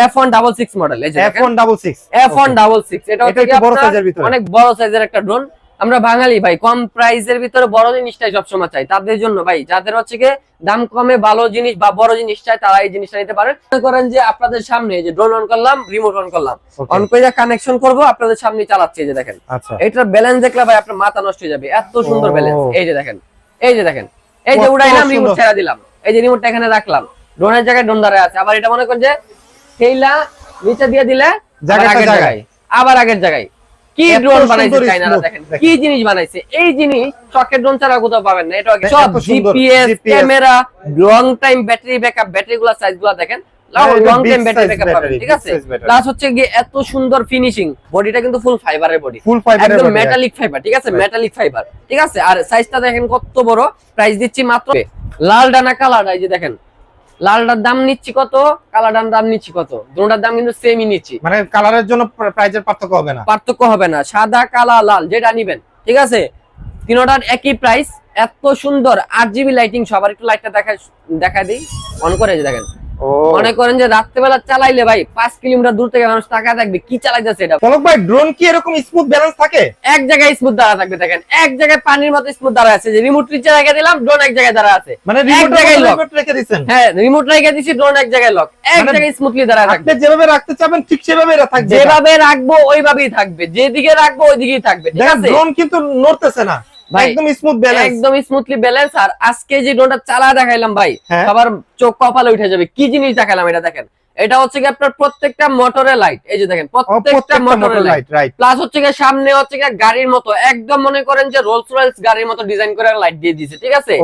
F166 model, এই যে F166 F166 এটা হচ্ছে একটু বড় সাইজের ভিতরে, অনেক বড় সাইজের একটা ড্রোন। আমরা বাঙালি ভাই কম প্রাইসের ভিতরে বড় জিনিসটাই সবসময় চাই, তাদের জন্য ভাই যাদের হচ্ছে কি দাম কমে ভালো জিনিস বা বড় জিনিস চাই তারা এই জিনিসটা নিতে পারেন। মনে করেন যে আপনাদের সামনে যে ড্রোন অন করলাম, রিমোট অন করলাম, অন করে কানেকশন করব, আপনাদের সামনে চালাচ্ছি, এই যে দেখেন। আচ্ছা, এটার ব্যালেন্স দেখলে ভাই আপনার মাথা নষ্ট হয়ে যাবে, এত সুন্দর ব্যালেন্স। এই যে দেখেন, এই যে দেখেন, এই যে উড়াইলাম, রিমোট ছেড়ে দিলাম, এই যে রিমোটটা এখানে রাখলাম, ড্রোনের জায়গায় ড্রোন দাঁড়ায় আছে। আবার এটা মনে করেন যে সেইলা নিচে দিয়ে দিলে আগের জায়গায়, আবার আগের জায়গায়। কি ড্রোন বানাইছে চাইনারা, দেখেন কি জিনিস বানাইছে। এই জিনিস শকের ড্রোন ছাড়া কোথাও পাবেন না। এটা সব GPS, camera, long time battery backup, ব্যাটারিগুলো সাইজগুলো দেখেন, লং টাইম ব্যাটারি ব্যাকআপ পাবেন, ঠিক আছে। প্লাস হচ্ছে কি এত সুন্দর ফিনিশিং, বডিটা কিন্তু ফুল ফাইবারের বডি, ফুল ফাইবারের একদম বডি, মেটালিক ফাইবার, ঠিক আছে, মেটালিক ফাইবার, ঠিক আছে। আর সাইজটা দেখেন কত বড়। প্রাইস দিচ্ছি মাত্র, লাল ডানা কালার, এই যে দেখেন, লালটার দাম নিচ্ছি কত, কালারটার দাম নিচ্ছি কত, দুটোটার দাম কিন্তু সেমই নিচ্ছি। মানে কালারের জন্য প্রাইসের পার্থক্য হবে না, পার্থক্য হবে না, সাদা কালা লাল যেটা নিবেন, ঠিক আছে, তিনটার একই প্রাইস। এত সুন্দর 8GB লাইটিং। সবার একটু লাইটটা দেখা দিই, অন করে দেখেন। মনে করেন যে রাত্রেবেলা চালাইলে ভাই 5 কিলোমিটার দূর থেকে মানুষ তাকায় থাকবে কি চালাইতেছে এটা। পলক ভাই, ড্রোন কি এরকম স্মুথ ব্যালেন্স থাকে? এক জায়গায় স্মুথ দাঁড়া থাকবে, দেখেন এক জায়গায় পানির মতো স্মুথ দাঁড়া আছে, যে রিমোট নিচে রেখে দিলাম, ড্রোন এক জায়গায় দাঁড়া আছে, মানে এক জায়গায় লক রেখে দিবেন। হ্যাঁ, রিমোট রেখে দিছি, ড্রোন এক জায়গায় লক, এক জায়গায় স্মুথলি দাঁড়া থাকবে। আপনি যেভাবে রাখতে চাবেন ঠিক সেভাবেই থাকবে, যেভাবে রাখবো ওইভাবেই থাকবে, যেদিকে রাখবো ওইদিকেই থাকবে, ঠিক আছে। ড্রোন কিন্তু নড়তেছে না, একদম স্মুথ ব্যালেন্স, একদম স্মুথলি ব্যালেন্স। আর আজকে যে ড্রোনটা চালা দেখাইলাম ভাই, সবার চোখ কপালে উঠে যাবে। কি জিনিস দেখালাম এটা দেখেন। এটা হচ্ছে কি আপনার প্রত্যেকটা মোটরের লাইট, এই যে দেখেন প্রত্যেকটা মোটরের লাইট, প্লাস হচ্ছে কি সামনে হচ্ছে কি গাড়ির মতো একদম মনে করেন যে রোলস রয়েস গাড়ির মতো ডিজাইন করে লাইট দিয়ে দিয়েছে, ঠিক আছে।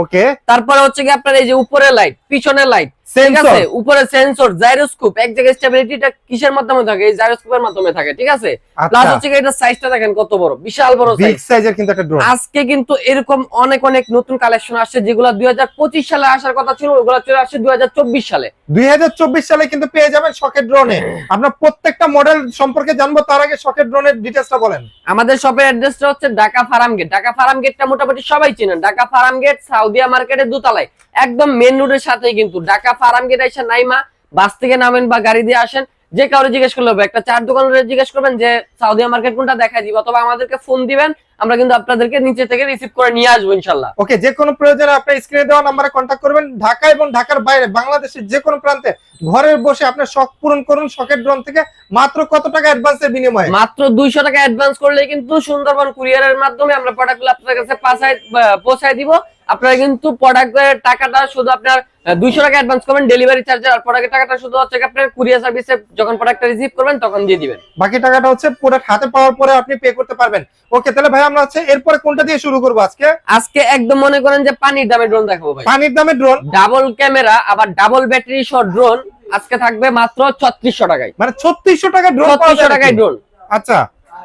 তারপরে হচ্ছে কি আপনার এই যে উপরে লাইট, পিছনের লাইট, ঠিক আছে, উপরে সেন্সর, জাইরোস্কোপ, এক জায়গায় স্টেবিলিটিটা কিসের মাধ্যমে থাকে, এই জাইরোস্কোপের মাধ্যমে থাকে, ঠিক আছে। প্লাস হচ্ছে কি এটা সাইজটা দেখেন কত বড়, বিশাল বড় সাইজের কিন্তু একটা ড্রোন। আজকে কিন্তু এরকম অনেক অনেক নতুন কালেকশন আসছে, যেগুলো 2025 সালে আসার কথা ছিল, ওগুলো চলে আসছে 2024 সালে। 2024 সালে কিন্তু পেয়ে যাবেন শকের ড্রোনে। আমরা প্রত্যেকটা মডেল সম্পর্কে জানবো, তার আগে শকের ড্রোনের ডিটেইলসটা বলেন। আমাদের শপের অ্যাড্রেসটা হচ্ছে Dhaka farm gate. Dhaka farm গেটটা মোটামুটি সবাই চেনেন, ঢাকা ফার্ম গেট সাউদিয়া মার্কেটের দোতলায়, একদম মেন রোডের সাথেই কিন্তু। ঢাকা ফার্ম গেট এসে নাইমা বাস থেকে নামেন বা গাড়ি দিয়ে আসেন, যে কাউরে জিজ্ঞেস করলে হবে, একটা চার দোকানের জিজ্ঞেস করবেন যে সাউদিয়া মার্কেট কোনটা, দেখাই দিব, অথবা আমাদেরকে ফোন দিবেন, আমরা কিন্তু আপনাদেরকে নিচে থেকে রিসিভ করে নিয়ে আসবো ইনশাআল্লাহ। ওকে, যে কোনো প্রয়োজনে আপনি স্ক্রিনে দেওয়া নম্বরে কন্টাক্ট করবেন। ঢাকা এবং ঢাকার বাইরে বাংলাদেশের যে কোনো প্রান্তে ঘরে বসে আপনি শখ পূরণ করুন শকের ড্রোন থেকে। মাত্র কত টাকা অ্যাডভান্সের বিনিময়ে? মাত্র 200 টাকা অ্যাডভান্স করলে কিন্তু সুন্দরবন কুরিয়ারের মাধ্যমে আমরা প্রোডাক্টগুলো আপনাদের কাছে পৌঁছায় দিব। আপনারা কিন্তু প্রোডাক্টের টাকাটা শুধু আপনার 200 টাকা অ্যাডভান্স করবেন ডেলিভারি চার্জে, আর প্রোডাক্টের টাকাটা শুধু হচ্ছে আপনার কুরিয়ার সার্ভিসে যখন প্রোডাক্টটা রিসিভ করবেন তখন দিয়ে দিবেন। বাকি টাকাটা হচ্ছে প্রোডাক্ট হাতে পাওয়ার পরে আপনি পে করতে পারবেন। ওকে, তাহলে ভাই আমরা হচ্ছে এরপরে কোনটা দিয়ে শুরু করব আজকে? আজকে একদম মনে করেন যে পানির দামে ড্রোন দেখাবো ভাই। পানির দামে ড্রোন, ডাবল ক্যামেরা আবার ডাবল ব্যাটারি সহ ড্রোন আজকে থাকবে মাত্র 3600 টাকায়। মানে 3600 টাকা ড্রোন, 3600 টাকায় ড্রোন। আচ্ছা,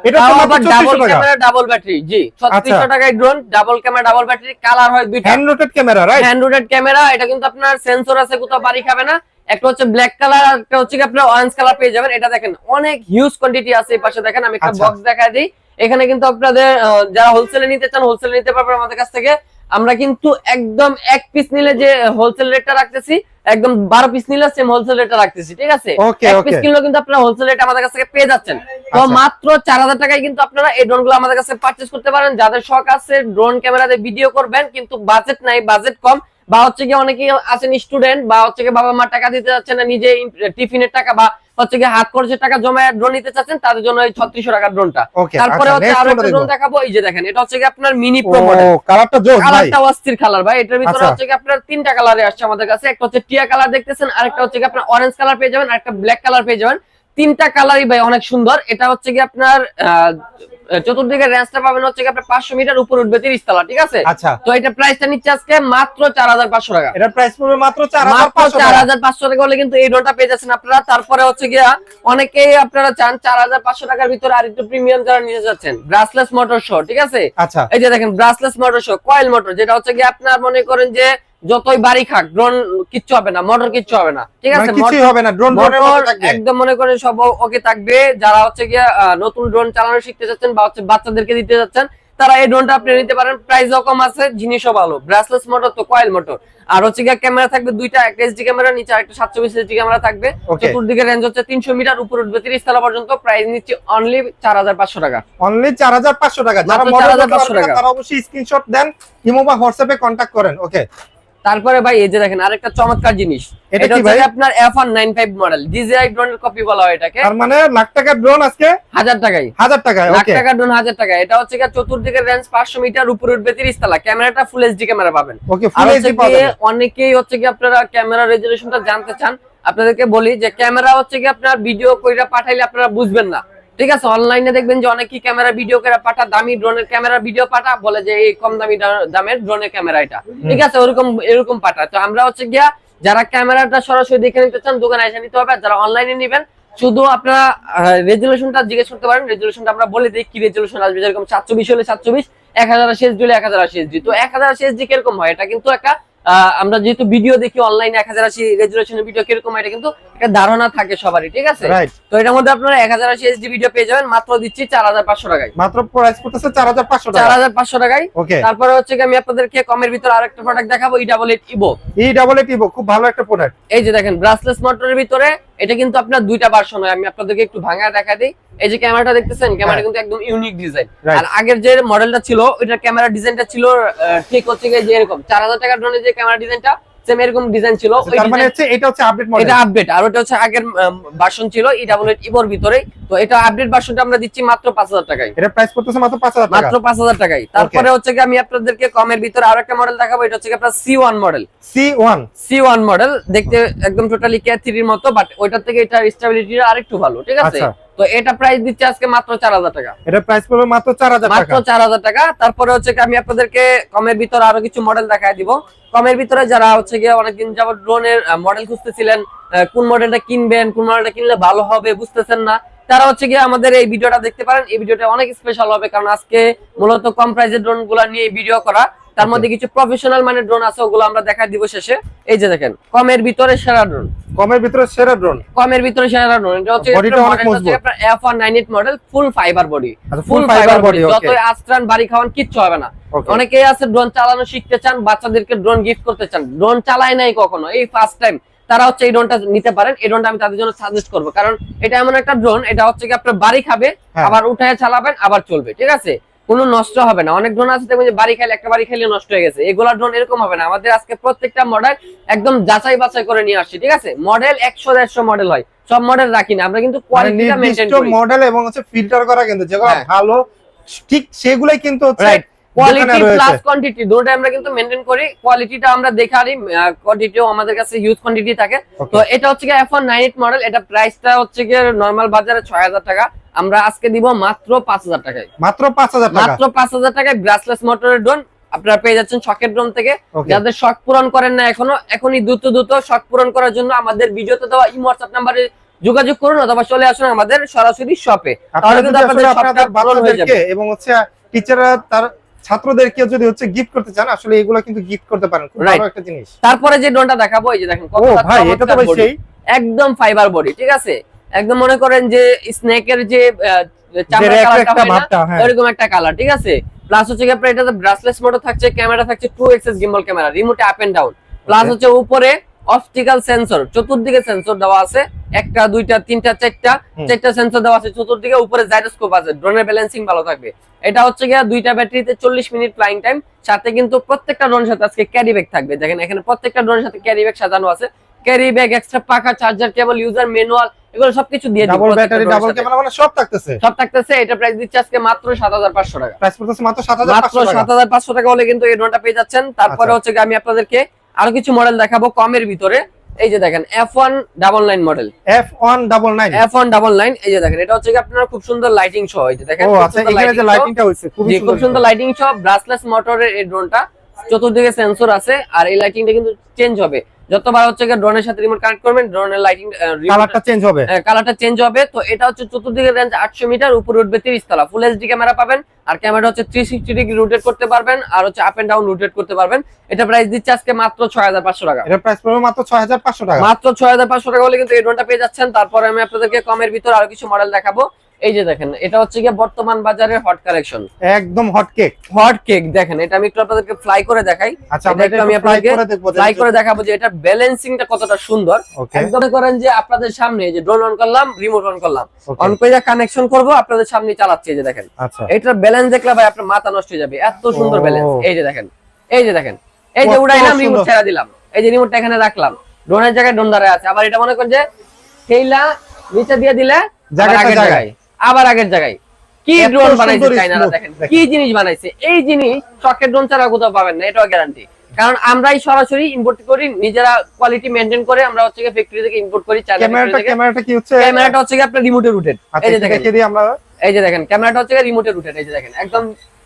এটা তো মাত্র 3600 টাকা। ক্যামেরা ডাবল ব্যাটারি, জি 3600 টাকায় drone, double camera double battery, colour হয় দুইটা, hand rotate camera, right? Hand rotate camera. এটা কিন্তু আপনার সেন্সর আছে, কোথাও বাড়ি খাবে না। একটা হচ্ছে ব্ল্যাক কালার, একটা হচ্ছে কি আপনার অরেঞ্জ কালার পেয়ে যাবেন। এটা দেখেন অনেক হিউজ কোয়ান্টিটি আছে। এই পাশে দেখেন আমি একটা বক্স দেখাই দিই। এখানে কিন্তু আপনাদের যারা হোলসেলে নিতে চান হোলসেলে নিতে পারবেন আমাদের কাছ থেকে। আমরা কিন্তু একদম এক পিস নিলে যে হোলসেল রেটটা রাখতেছি, একদম 12 পিস নিলে সেম হোলসেল রেটটা রাখতেছি, ঠিক আছে। এক পিস কিনলেও কিন্তু আপনারা হোলসেল রেট আমাদের কাছ থেকে পেয়ে যাচ্ছেন। তো মাত্র 4000 টাকায় কিন্তু আপনারা এই ড্রোনগুলো আমাদের কাছে পারচেজ করতে পারেন। যাদের শখ আছে ড্রোন ক্যামেরাতে ভিডিও করবেন কিন্তু বাজেট নাই, বাজেট কম, বা হচ্ছে কি অনেকেই আছেন স্টুডেন্ট, বা হচ্ছে কি বাবা মা টাকা দিতে যাচ্ছেন না, নিজে টিফিনের টাকা বা হচ্ছে কি হাত খরচের টাকা জমায় ড্রোন নিতে চাচ্ছেন, তাদের জন্য এই 3600 টাকার ড্রোনটা। তারপরে হচ্ছে আরো একটা ড্রোন দেখাবো, এই যে দেখেন, এটা হচ্ছে কি আপনার মিনি প্রো মডেল। কালারটা জোস ভাই, কালারটা অস্থির কালার ভাই। এটার ভিতরে হচ্ছে কি আপনার তিনটা কালারে আসছে আমাদের কাছে। একটা হচ্ছে টিয়া কালার দেখতেছেন, আরেকটা হচ্ছে কি আপনার অরেঞ্জ কালার পেয়ে যাবেন, আরেকটা ব্ল্যাক কালার পেয়ে যাবেন। তিনটা কালারই ভাই অনেক সুন্দর। এটা হচ্ছে কি আপনার চতুর্দিকে রেঞ্জটা পাবেন হচ্ছে কি আপনার 500 মিটার উপর উঠবে 30 তলা, ঠিক আছে। তো এটা প্রাইসটা নিচ্ছে আজকে মাত্র 4500 টাকা। এটা প্রাইস পড়বে মাত্র 4500 টাকা হলে কিন্তু এই ড্রোনটা পেয়ে যাচ্ছেন আপনারা। তারপরে হচ্ছে কি অনেকেই আপনারা চান 4500 টাকার ভিতরে আর একটু প্রিমিয়াম যারা নিতে যাচ্ছেন, ব্রাসলেস মোটর শো, ঠিক আছে। এই যে দেখেন brushless motor show, coil motor, যেটা হচ্ছে কি আপনার মনে করেন যে যতই বাড়ি খাক ড্রোন কিচ্ছু হবে না, মোটর কিচ্ছু হবে না, ঠিক আছে। কিছুই হবে না, ড্রোন ড্রোনের মতো থাকবে, একদম মনে করেন সব ওকে থাকবে। যারা হচ্ছে কি নতুন ড্রোন চালানো শিখতে যাচ্ছেন বা হচ্ছে বাচ্চাদেরকে দিতে যাচ্ছেন, তারা এই ড্রোনটা আপনি নিতে পারেন, প্রাইসও কম আছে, জিনিসও ভালো। ব্রাসলেস মোটর তো কয়েল মোটর, আর হচ্ছে গিয়ে ক্যামেরা থাকবে দুইটা, একটা এসডি ক্যামেরা, নিচে আরেকটা 720 এসডি ক্যামেরা থাকবে। চতুর্দিকে রেঞ্জ হচ্ছে 300 মিটার, উপর উঠবে 30 তলা পর্যন্ত। প্রাইস নিচ্ছে অনলি 4500 টাকা। অনলি 4500 টাকা। যারা মাত্র মডেল 4500 টাকা। তারা অবশ্যই স্ক্রিনশট দেন, ইমো বা হোয়াটসঅ্যাপে কন্টাক্ট করেন। ওকে, তারপরে ভাই এই যে দেখেন আরেকটা চমৎকার জিনিস, এটা এটা কি হচ্ছে ভাই? আপনার F195 মডেল, DJI ড্রোনের কপি বলা হয় এটাকে। তার মানে লাখ টাকার ড্রোন আজকে 1000 টাকায়, 1000 টাকায়। লাখ ওকে, টাকার ড্রোন 1000 টাকা। এটা হচ্ছে কি চতুর্দিকের রেঞ্জ 500 মিটার, উপরে উঠবে 30 তলা। ক্যামেরাটা ফুল এইচডি ক্যামেরা পাবেন। ওকে, আর ফুল হচ্ছে এইচডি কি পাওয়া যাবে। অনেকেই হচ্ছে কি আপনারা ক্যামেরা রেজোলিউশনটা জানতে চান, আপনাদেরকে বলি যে ক্যামেরা হচ্ছে কি আপনার ভিডিও কইরা পাঠাইলে আপনারা বুঝবেন না, ঠিক আছে? অনলাইনে দেখবেন যে অনেকেই ক্যামেরা ভিডিও করে পাঠা, দামি ড্রোনের ক্যামেরা ভিডিও পাঠা, বলে যে এই কম দামি দামের ড্রোনের ক্যামেরা এটা, ঠিক আছে? এরকম পাঠা। তো আমরা হচ্ছে গিয়া যারা ক্যামেরাটা সরাসরি দেখে নিতে চান দোকানে এসে নিতে হবে, আর যারা অনলাইনে নেবেন শুধু আপনারা রেজোলিউশনটা জিজ্ঞেস করতে পারেন। রেজোলিউশনটা আমরা বলে দিই কি রেজোলিউশন আসবে, যেরকম 720 হলে 720, 1080 এসডি হলে 1080 এসডি। তো 1080 এসডি কিরকম হয়, এটা কিন্তু একটা আমরা যেহেতু ভিডিও দেখি অনলাইনে 1080 রেজোলিউশনের ভিডিও কিরকম হয়, এটা কিন্তু একটা ধারণা থাকে সবারই, ঠিক আছে? রাইট। তো এটার মধ্যে আপনারা 1080 এসডি ভিডিও পেয়ে যাবেন, মাত্র দিচ্ছি 4500 টাকায়। মাত্র প্রাইস করতেছে 4500 টাকা। 4500 টাকায়। ওকে, তারপরে হচ্ছে কি আমি আপনাদেরকে কমের ভিতর আরেকটা প্রোডাক্ট দেখাবো, E88 ইভো। E88 ইভো খুব ভালো একটা প্রোডাক্ট। এই যে দেখেন ব্রাসলেস মোটরের ভিতরে এটা কিন্তু আপনার দুইটা ভার্সন হয়, আমি আপনাদেরকে একটু ভাঙা দেখা দিই। এই যে ক্যামেরাটা দেখতেছেন, ক্যামেরা কিন্তু একদম ইউনিক ডিজাইন। আর আগের যে মডেলটা ছিল ওইটার ক্যামেরা ডিজাইনটা ছিল ঠিক হচ্ছে যে এরকম 4000 টাকার ড্রোনের যে ক্যামেরা ডিজাইনটা সেম এরকম ডিজাইন ছিল। তার মানে হচ্ছে এটা হচ্ছে আপডেট মডেল। এটা আপডেট, আর ওটা হচ্ছে আগের ভার্সন ছিল E88 ইভোর ভিতরে। তো এটা আপডেট ভার্সনটা আমরা দিচ্ছি মাত্র 5000 টাকায়। এটা প্রাইস করতেছে মাত্র 5000 টাকা। মাত্র 5000 টাকায়। তারপরে হচ্ছে কি আমি আপনাদেরকে কমের ভিতরে আরেকটা মডেল দেখাবো, এটা হচ্ছে কি আপনার C1 মডেল। C1 মডেল দেখতে একদম টোটালি K3 এর মতো, বাট ওইটার থেকে এটার স্টেবিলিটিটা আরেকটু ভালো, ঠিক আছে? তো এটা প্রাইস দিচ্ছে আজকে মাত্র 4000 টাকা। এটা প্রাইস পড়বে মাত্র 4000 টাকা। মাত্র 4000 টাকা। তারপরে হচ্ছে কি আমি আপনাদেরকে কমের ভিতরে আরো কিছু মডেল দেখায় দিব। কমের ভিতরে যারা হচ্ছে গিয়ে অনেকদিন যাবত ড্রোনের মডেল খুঁজতেছিলেন, কোন মডেলটা কিনবেন, কোন মডেলটা কিনলে ভালো হবে বুঝতেছেন না, তারা হচ্ছে গিয়ে আমাদের এই ভিডিওটা দেখতে পারেন। এই ভিডিওটা অনেক স্পেশাল হবে, কারণ আজকে মূলত কম প্রাইসের ড্রোন গুলা নিয়ে ভিডিও করা। তার মধ্যে কিছু প্রফেশনাল মানের ড্রোন আছে, ওগুলো আমরা দেখাই দিব শেষে। এই যে দেখেন কমের ভিতরে সেরা ড্রোন, কমের ভিতরে সেরা ড্রোন, কমের ভিতরে সেরা ড্রোন। এটা হচ্ছে আপনার F198 মডেল, ফুল ফাইবার বডি, ফুল ফাইবার বডি। যতই আস্ত্রান বাড়ি খাওয়ান কিচ্ছু হবে না। অনেকেই আছে ড্রোন চালানো শিখতে চান, বাচ্চাদেরকে ড্রোন গিফট করতে চান, ড্রোন চালায় নাই কখনো, এই ফার্স্ট টাইম, তারা হচ্ছে এই ড্রোনটা নিতে পারেন। এই ড্রোনটা আমি তাদের জন্য সাজেস্ট করব, কারণ এটা এমন একটা ড্রোন, এটা হচ্ছে কি আপনার বাড়ি খাবে, আবার উঠায় চালাবেন, আবার চলবে, ঠিক আছে? কোনো নষ্ট হবে না। অনেক ড্রোন আছে দেখবেন যে বাড়ি খাইলে একটা বাড়ি খাইলে নষ্ট হয়ে গেছে, এগুলা ড্রোন এরকম হবে না। আমাদের আজকে প্রত্যেকটা মডেল একদম যাচাই বাছাই করে নিয়ে আসছি, ঠিক আছে? মডেল 100-150 মডেল হয়, সব মডেল রাখি না আমরা, কিন্তু কোয়ালিটিটা মেইনটেইন করি। মডেল এবং হচ্ছে ফিল্টার করা, কিন্তু যেগুলো ভালো ঠিক সেগুলাই কিন্তু হচ্ছে কোয়ালিটি প্লাস কোয়ান্টিটি দুটোই আমরা কিন্তু মেইনটেইন করি। কোয়ালিটিটা আমরা দেখারি, কোয়ান্টিটিও আমাদের কাছে হিউজ কোয়ান্টিটি থাকে। তো এটা হচ্ছে কি F198 মডেল, এটা প্রাইসটা হচ্ছে কি নরমাল বাজারে 6000 টাকা, আমরা আজকে দিব মাত্র 5000 টাকায়। মাত্র 5000 টাকা। মাত্র 5000 টাকায় ব্রাসলেস মোটরের ড্রোন আপনারা পেয়ে যাচ্ছেন শকের ড্রোন থেকে। যাদের শক পূরণ করেন না এখনই দ্রুত শক পূরণ করার জন্য আমাদের ভিডিওতে দেওয়া ইমো হোয়াটসঅ্যাপ নম্বরে যোগাযোগ করুন, অথবা চলে আসুন আমাদের সরাসরি শপে, তাহলে কিন্তু আপনাদের শকটা পূরণ হয়ে যাবে। এবং হচ্ছে টিচাররা তার ছাত্রদেরকে যদি হচ্ছে গিফট করতে চান, আসলে এগুলো কিন্তু গিফট করতে পারেন, খুব ভালো একটা জিনিস। তারপরে যে ড্রোনটা দেখাবো, এই যে দেখেন ও ভাই, এটা তো ভাই সেই একদম ফাইবার বডি, ঠিক আছে? একদম মনে করেন যে স্নেকের যে চামড়ার কালারটা হয় না, এরকম একটা কালার, ঠিক আছে? প্লাস হচ্ছে কি আপনার এটাতে ব্রাসলেস মোটর থাকছে, ক্যামেরা থাকছে 2 গিম্বল ক্যামেরা, রিমোটে আপ এন্ড ডাউন, প্লাস হচ্ছে উপরে অপটিক্যাল সেন্সর, চতুর্দিকে সেন্সর দেওয়া আছে, একটা দুইটা তিনটা চারটা সেন্সর দেওয়া আছে চতুর্দিকে, উপরে জাইরোস্কোপ আছে, ড্রোনের ব্যালেন্সিং ভালো থাকবে। এটা হচ্ছে গিয়া দুইটা ব্যাটারিতে 40 মিনিট ফ্লাইং টাইম, সাথে কিন্তু প্রত্যেকটা ড্রোনের সাথে আজকে ক্যারি ব্যাগ থাকবে। দেখেন এখানে প্রত্যেকটা ড্রোনের সাথে ক্যারি ব্যাগ সাজানো আছে, ক্যারি ব্যাগ, এক্সট্রা পাখা, চার্জার কেবল, ইউজার ম্যানুয়াল, এগুলো সবকিছু দিয়ে দিব। ডাবল ব্যাটারি, ডাবল ক্যামেরা, মানে সব থাকতেছে। এটা প্রাইস দিচ্ছে আজকে মাত্র 7500 টাকা। প্রাইস পড়তেছে মাত্র 7500 টাকা হলে কিন্তু এই ড্রোনটা পেয়ে যাচ্ছেন। তারপরে হচ্ছে আমি আপনাদেরকে আরো কিছু মডেল দেখাবো কমের ভিতরে। এই যে দেখেন F199 মডেল, F199 এই যে দেখেন, এটা হচ্ছে আপনারা খুব সুন্দর লাইটিং সহ, এই যে দেখেন এখানে যে লাইটিংটা হইছে খুব সুন্দর লাইটিং সহ ব্রাসলেস মোটরের এই ড্রোনটা, চতুর্দিকে সেন্সর আছে, আর এই লাইটিংটা কিন্তু চেঞ্জ হবে যতবার হচ্ছে ড্রোনের সাথে রিমোট কানেক্ট করবেন, ড্রোনের লাইটিং কালারটা চেঞ্জ হবে। তো এটা হচ্ছে চতুর্দিকে রেঞ্জ 800 মিটার, উপরে উঠবে 30 তলা, ফুল এইচডি ক্যামেরা পাবেন, আর ক্যামেরা হচ্ছে 360 ডিগ্রি রোটেট করতে পারবেন, আর হচ্ছে আপ এন্ড ডাউন রোটেট করতে পারবেন। এটা প্রাইস দিচ্ছে আজকে মাত্র 6500 টাকা। এটা প্রাইস পড়বে মাত্র 6500 টাকা। মাত্র 6500 টাকা হলে কিন্তু এই ড্রোনটা পেয়ে যাচ্ছেন। তারপরে আমি আপনাদেরকে কমের ভিতর আরো কিছু মডেল দেখাবো। এই যে দেখেন এটা হচ্ছে গিয়ে বর্তমান বাজারের হট কালেকশন, একদম হট কেক। হট কেক দেখেন, এটা আমি একটু আপনাদেরকে ফ্লাই করে দেখাই। আচ্ছা এটা একটু আমি আপনাদেরকে ফ্লাই করে দেখাবো যে এটা ব্যালেন্সিংটা কতটা সুন্দর। একদম করেন যে আপনাদের সামনে যে ড্রোন অন করলাম, রিমোট অন করলাম, অন করে কানেকশন করব, আপনাদের সামনে চালাচ্ছি। এই যে দেখেন এটার ব্যালেন্স দেখলে ভাই আপনার মাথা নষ্ট হয়ে যাবে, এত সুন্দর ব্যালেন্স। এই যে দেখেন, এই যে দেখেন, এই যে উড়াইলাম, রিমোট ছেড়ে দিলাম, এই যে রিমোটটা এখানে রাখলাম, ড্রোনের জায়গায় ড্রোন দাঁড়ায় আছে। আবার এটা মনে করেন যে খেইলা নিচে দিয়ে দিলে আগের জায়গায়, আবার আগের জায়গায়। কি ড্রোন বানাইছে চাইনারা, দেখেন কি জিনিস বানাইছে। এই জিনিস শখের ড্রোন ছাড়া কোথাও পাবেন না, এটাও গ্যারান্টি। কারণ আমরাই সরাসরি ইম্পোর্ট করি, নিজেরা কোয়ালিটি মেইনটেইন করে আমরা হচ্ছে ফ্যাক্টরি থেকে ইম্পোর্ট করি। ক্যামেরাটা কি হচ্ছে? ক্যামেরাটা হচ্ছে আপনার রিমোটে রুটেড। এই যে দেখেন, আমরা এই যে দেখেন ক্যামেরাটা হচ্ছে রিমোটে রুটেড। এই যে দেখেন একদম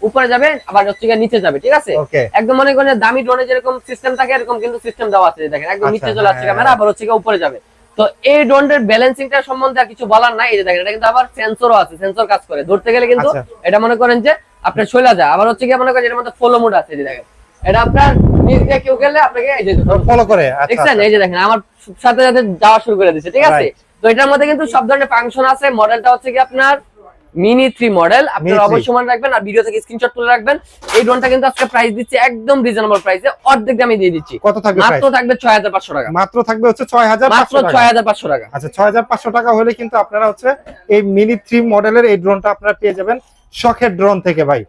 উপরে যাবে, আবার হচ্ছে নিচে যাবে, ঠিক আছে? একদম মনে করেন দামি ড্রোনে যেরকম সিস্টেম থাকে এরকম কিন্তু সিস্টেম দেওয়া আছে। দেখেন একদম নিচে চলে আসছে ক্যামেরা, আবার হচ্ছে উপরে যাবে। তো এই ড্রোনের ব্যালেন্সিংটা সম্বন্ধে আর কিছু বলার নাই। এই যে দেখেন এটা কিন্তু আবার সেন্সরও আছে, সেন্সর কাজ করে। ধরতে গেলে কিন্তু এটা মনে করেন যে আপনার শৈলা যায়, আবার হচ্ছে মনে করেন এর মধ্যে ফলো মোড আছে। এই যে দেখেন এটা আপনার নিচ দিয়ে কেউ গেলে আপনাকে এই যে ফলো করে, দেখছেন? এই যে দেখেন আমার সাথে সাথে যাওয়া শুরু করে দিচ্ছে, ঠিক আছে? তো এটার মধ্যে কিন্তু সব ধরনের ফাংশন আছে। মডেলটা হচ্ছে কি আপনার মিনি 3 মডেল। আপনারা অবশ্যই মনে রাখবেন আর ভিডিও থেকে স্ক্রিনশট তুলে রাখবেন। এই ড্রোনটা কিন্তু আজকে প্রাইস দিচ্ছি একদম রিজনেবল প্রাইসে, অর্ধেক দামে দিয়ে দিচ্ছি। কত থাকবে? মাত্র থাকবে 6500 টাকা। মাত্র থাকবে হচ্ছে 6500 টাকা। 6500 টাকা। আচ্ছা 6500 টাকা হলে কিন্তু আপনারা হচ্ছে এই মিনি 3 মডেলের এই ড্রোনটা আপনারা পেয়ে যাবেন শখের ড্রোন থেকে। ভাই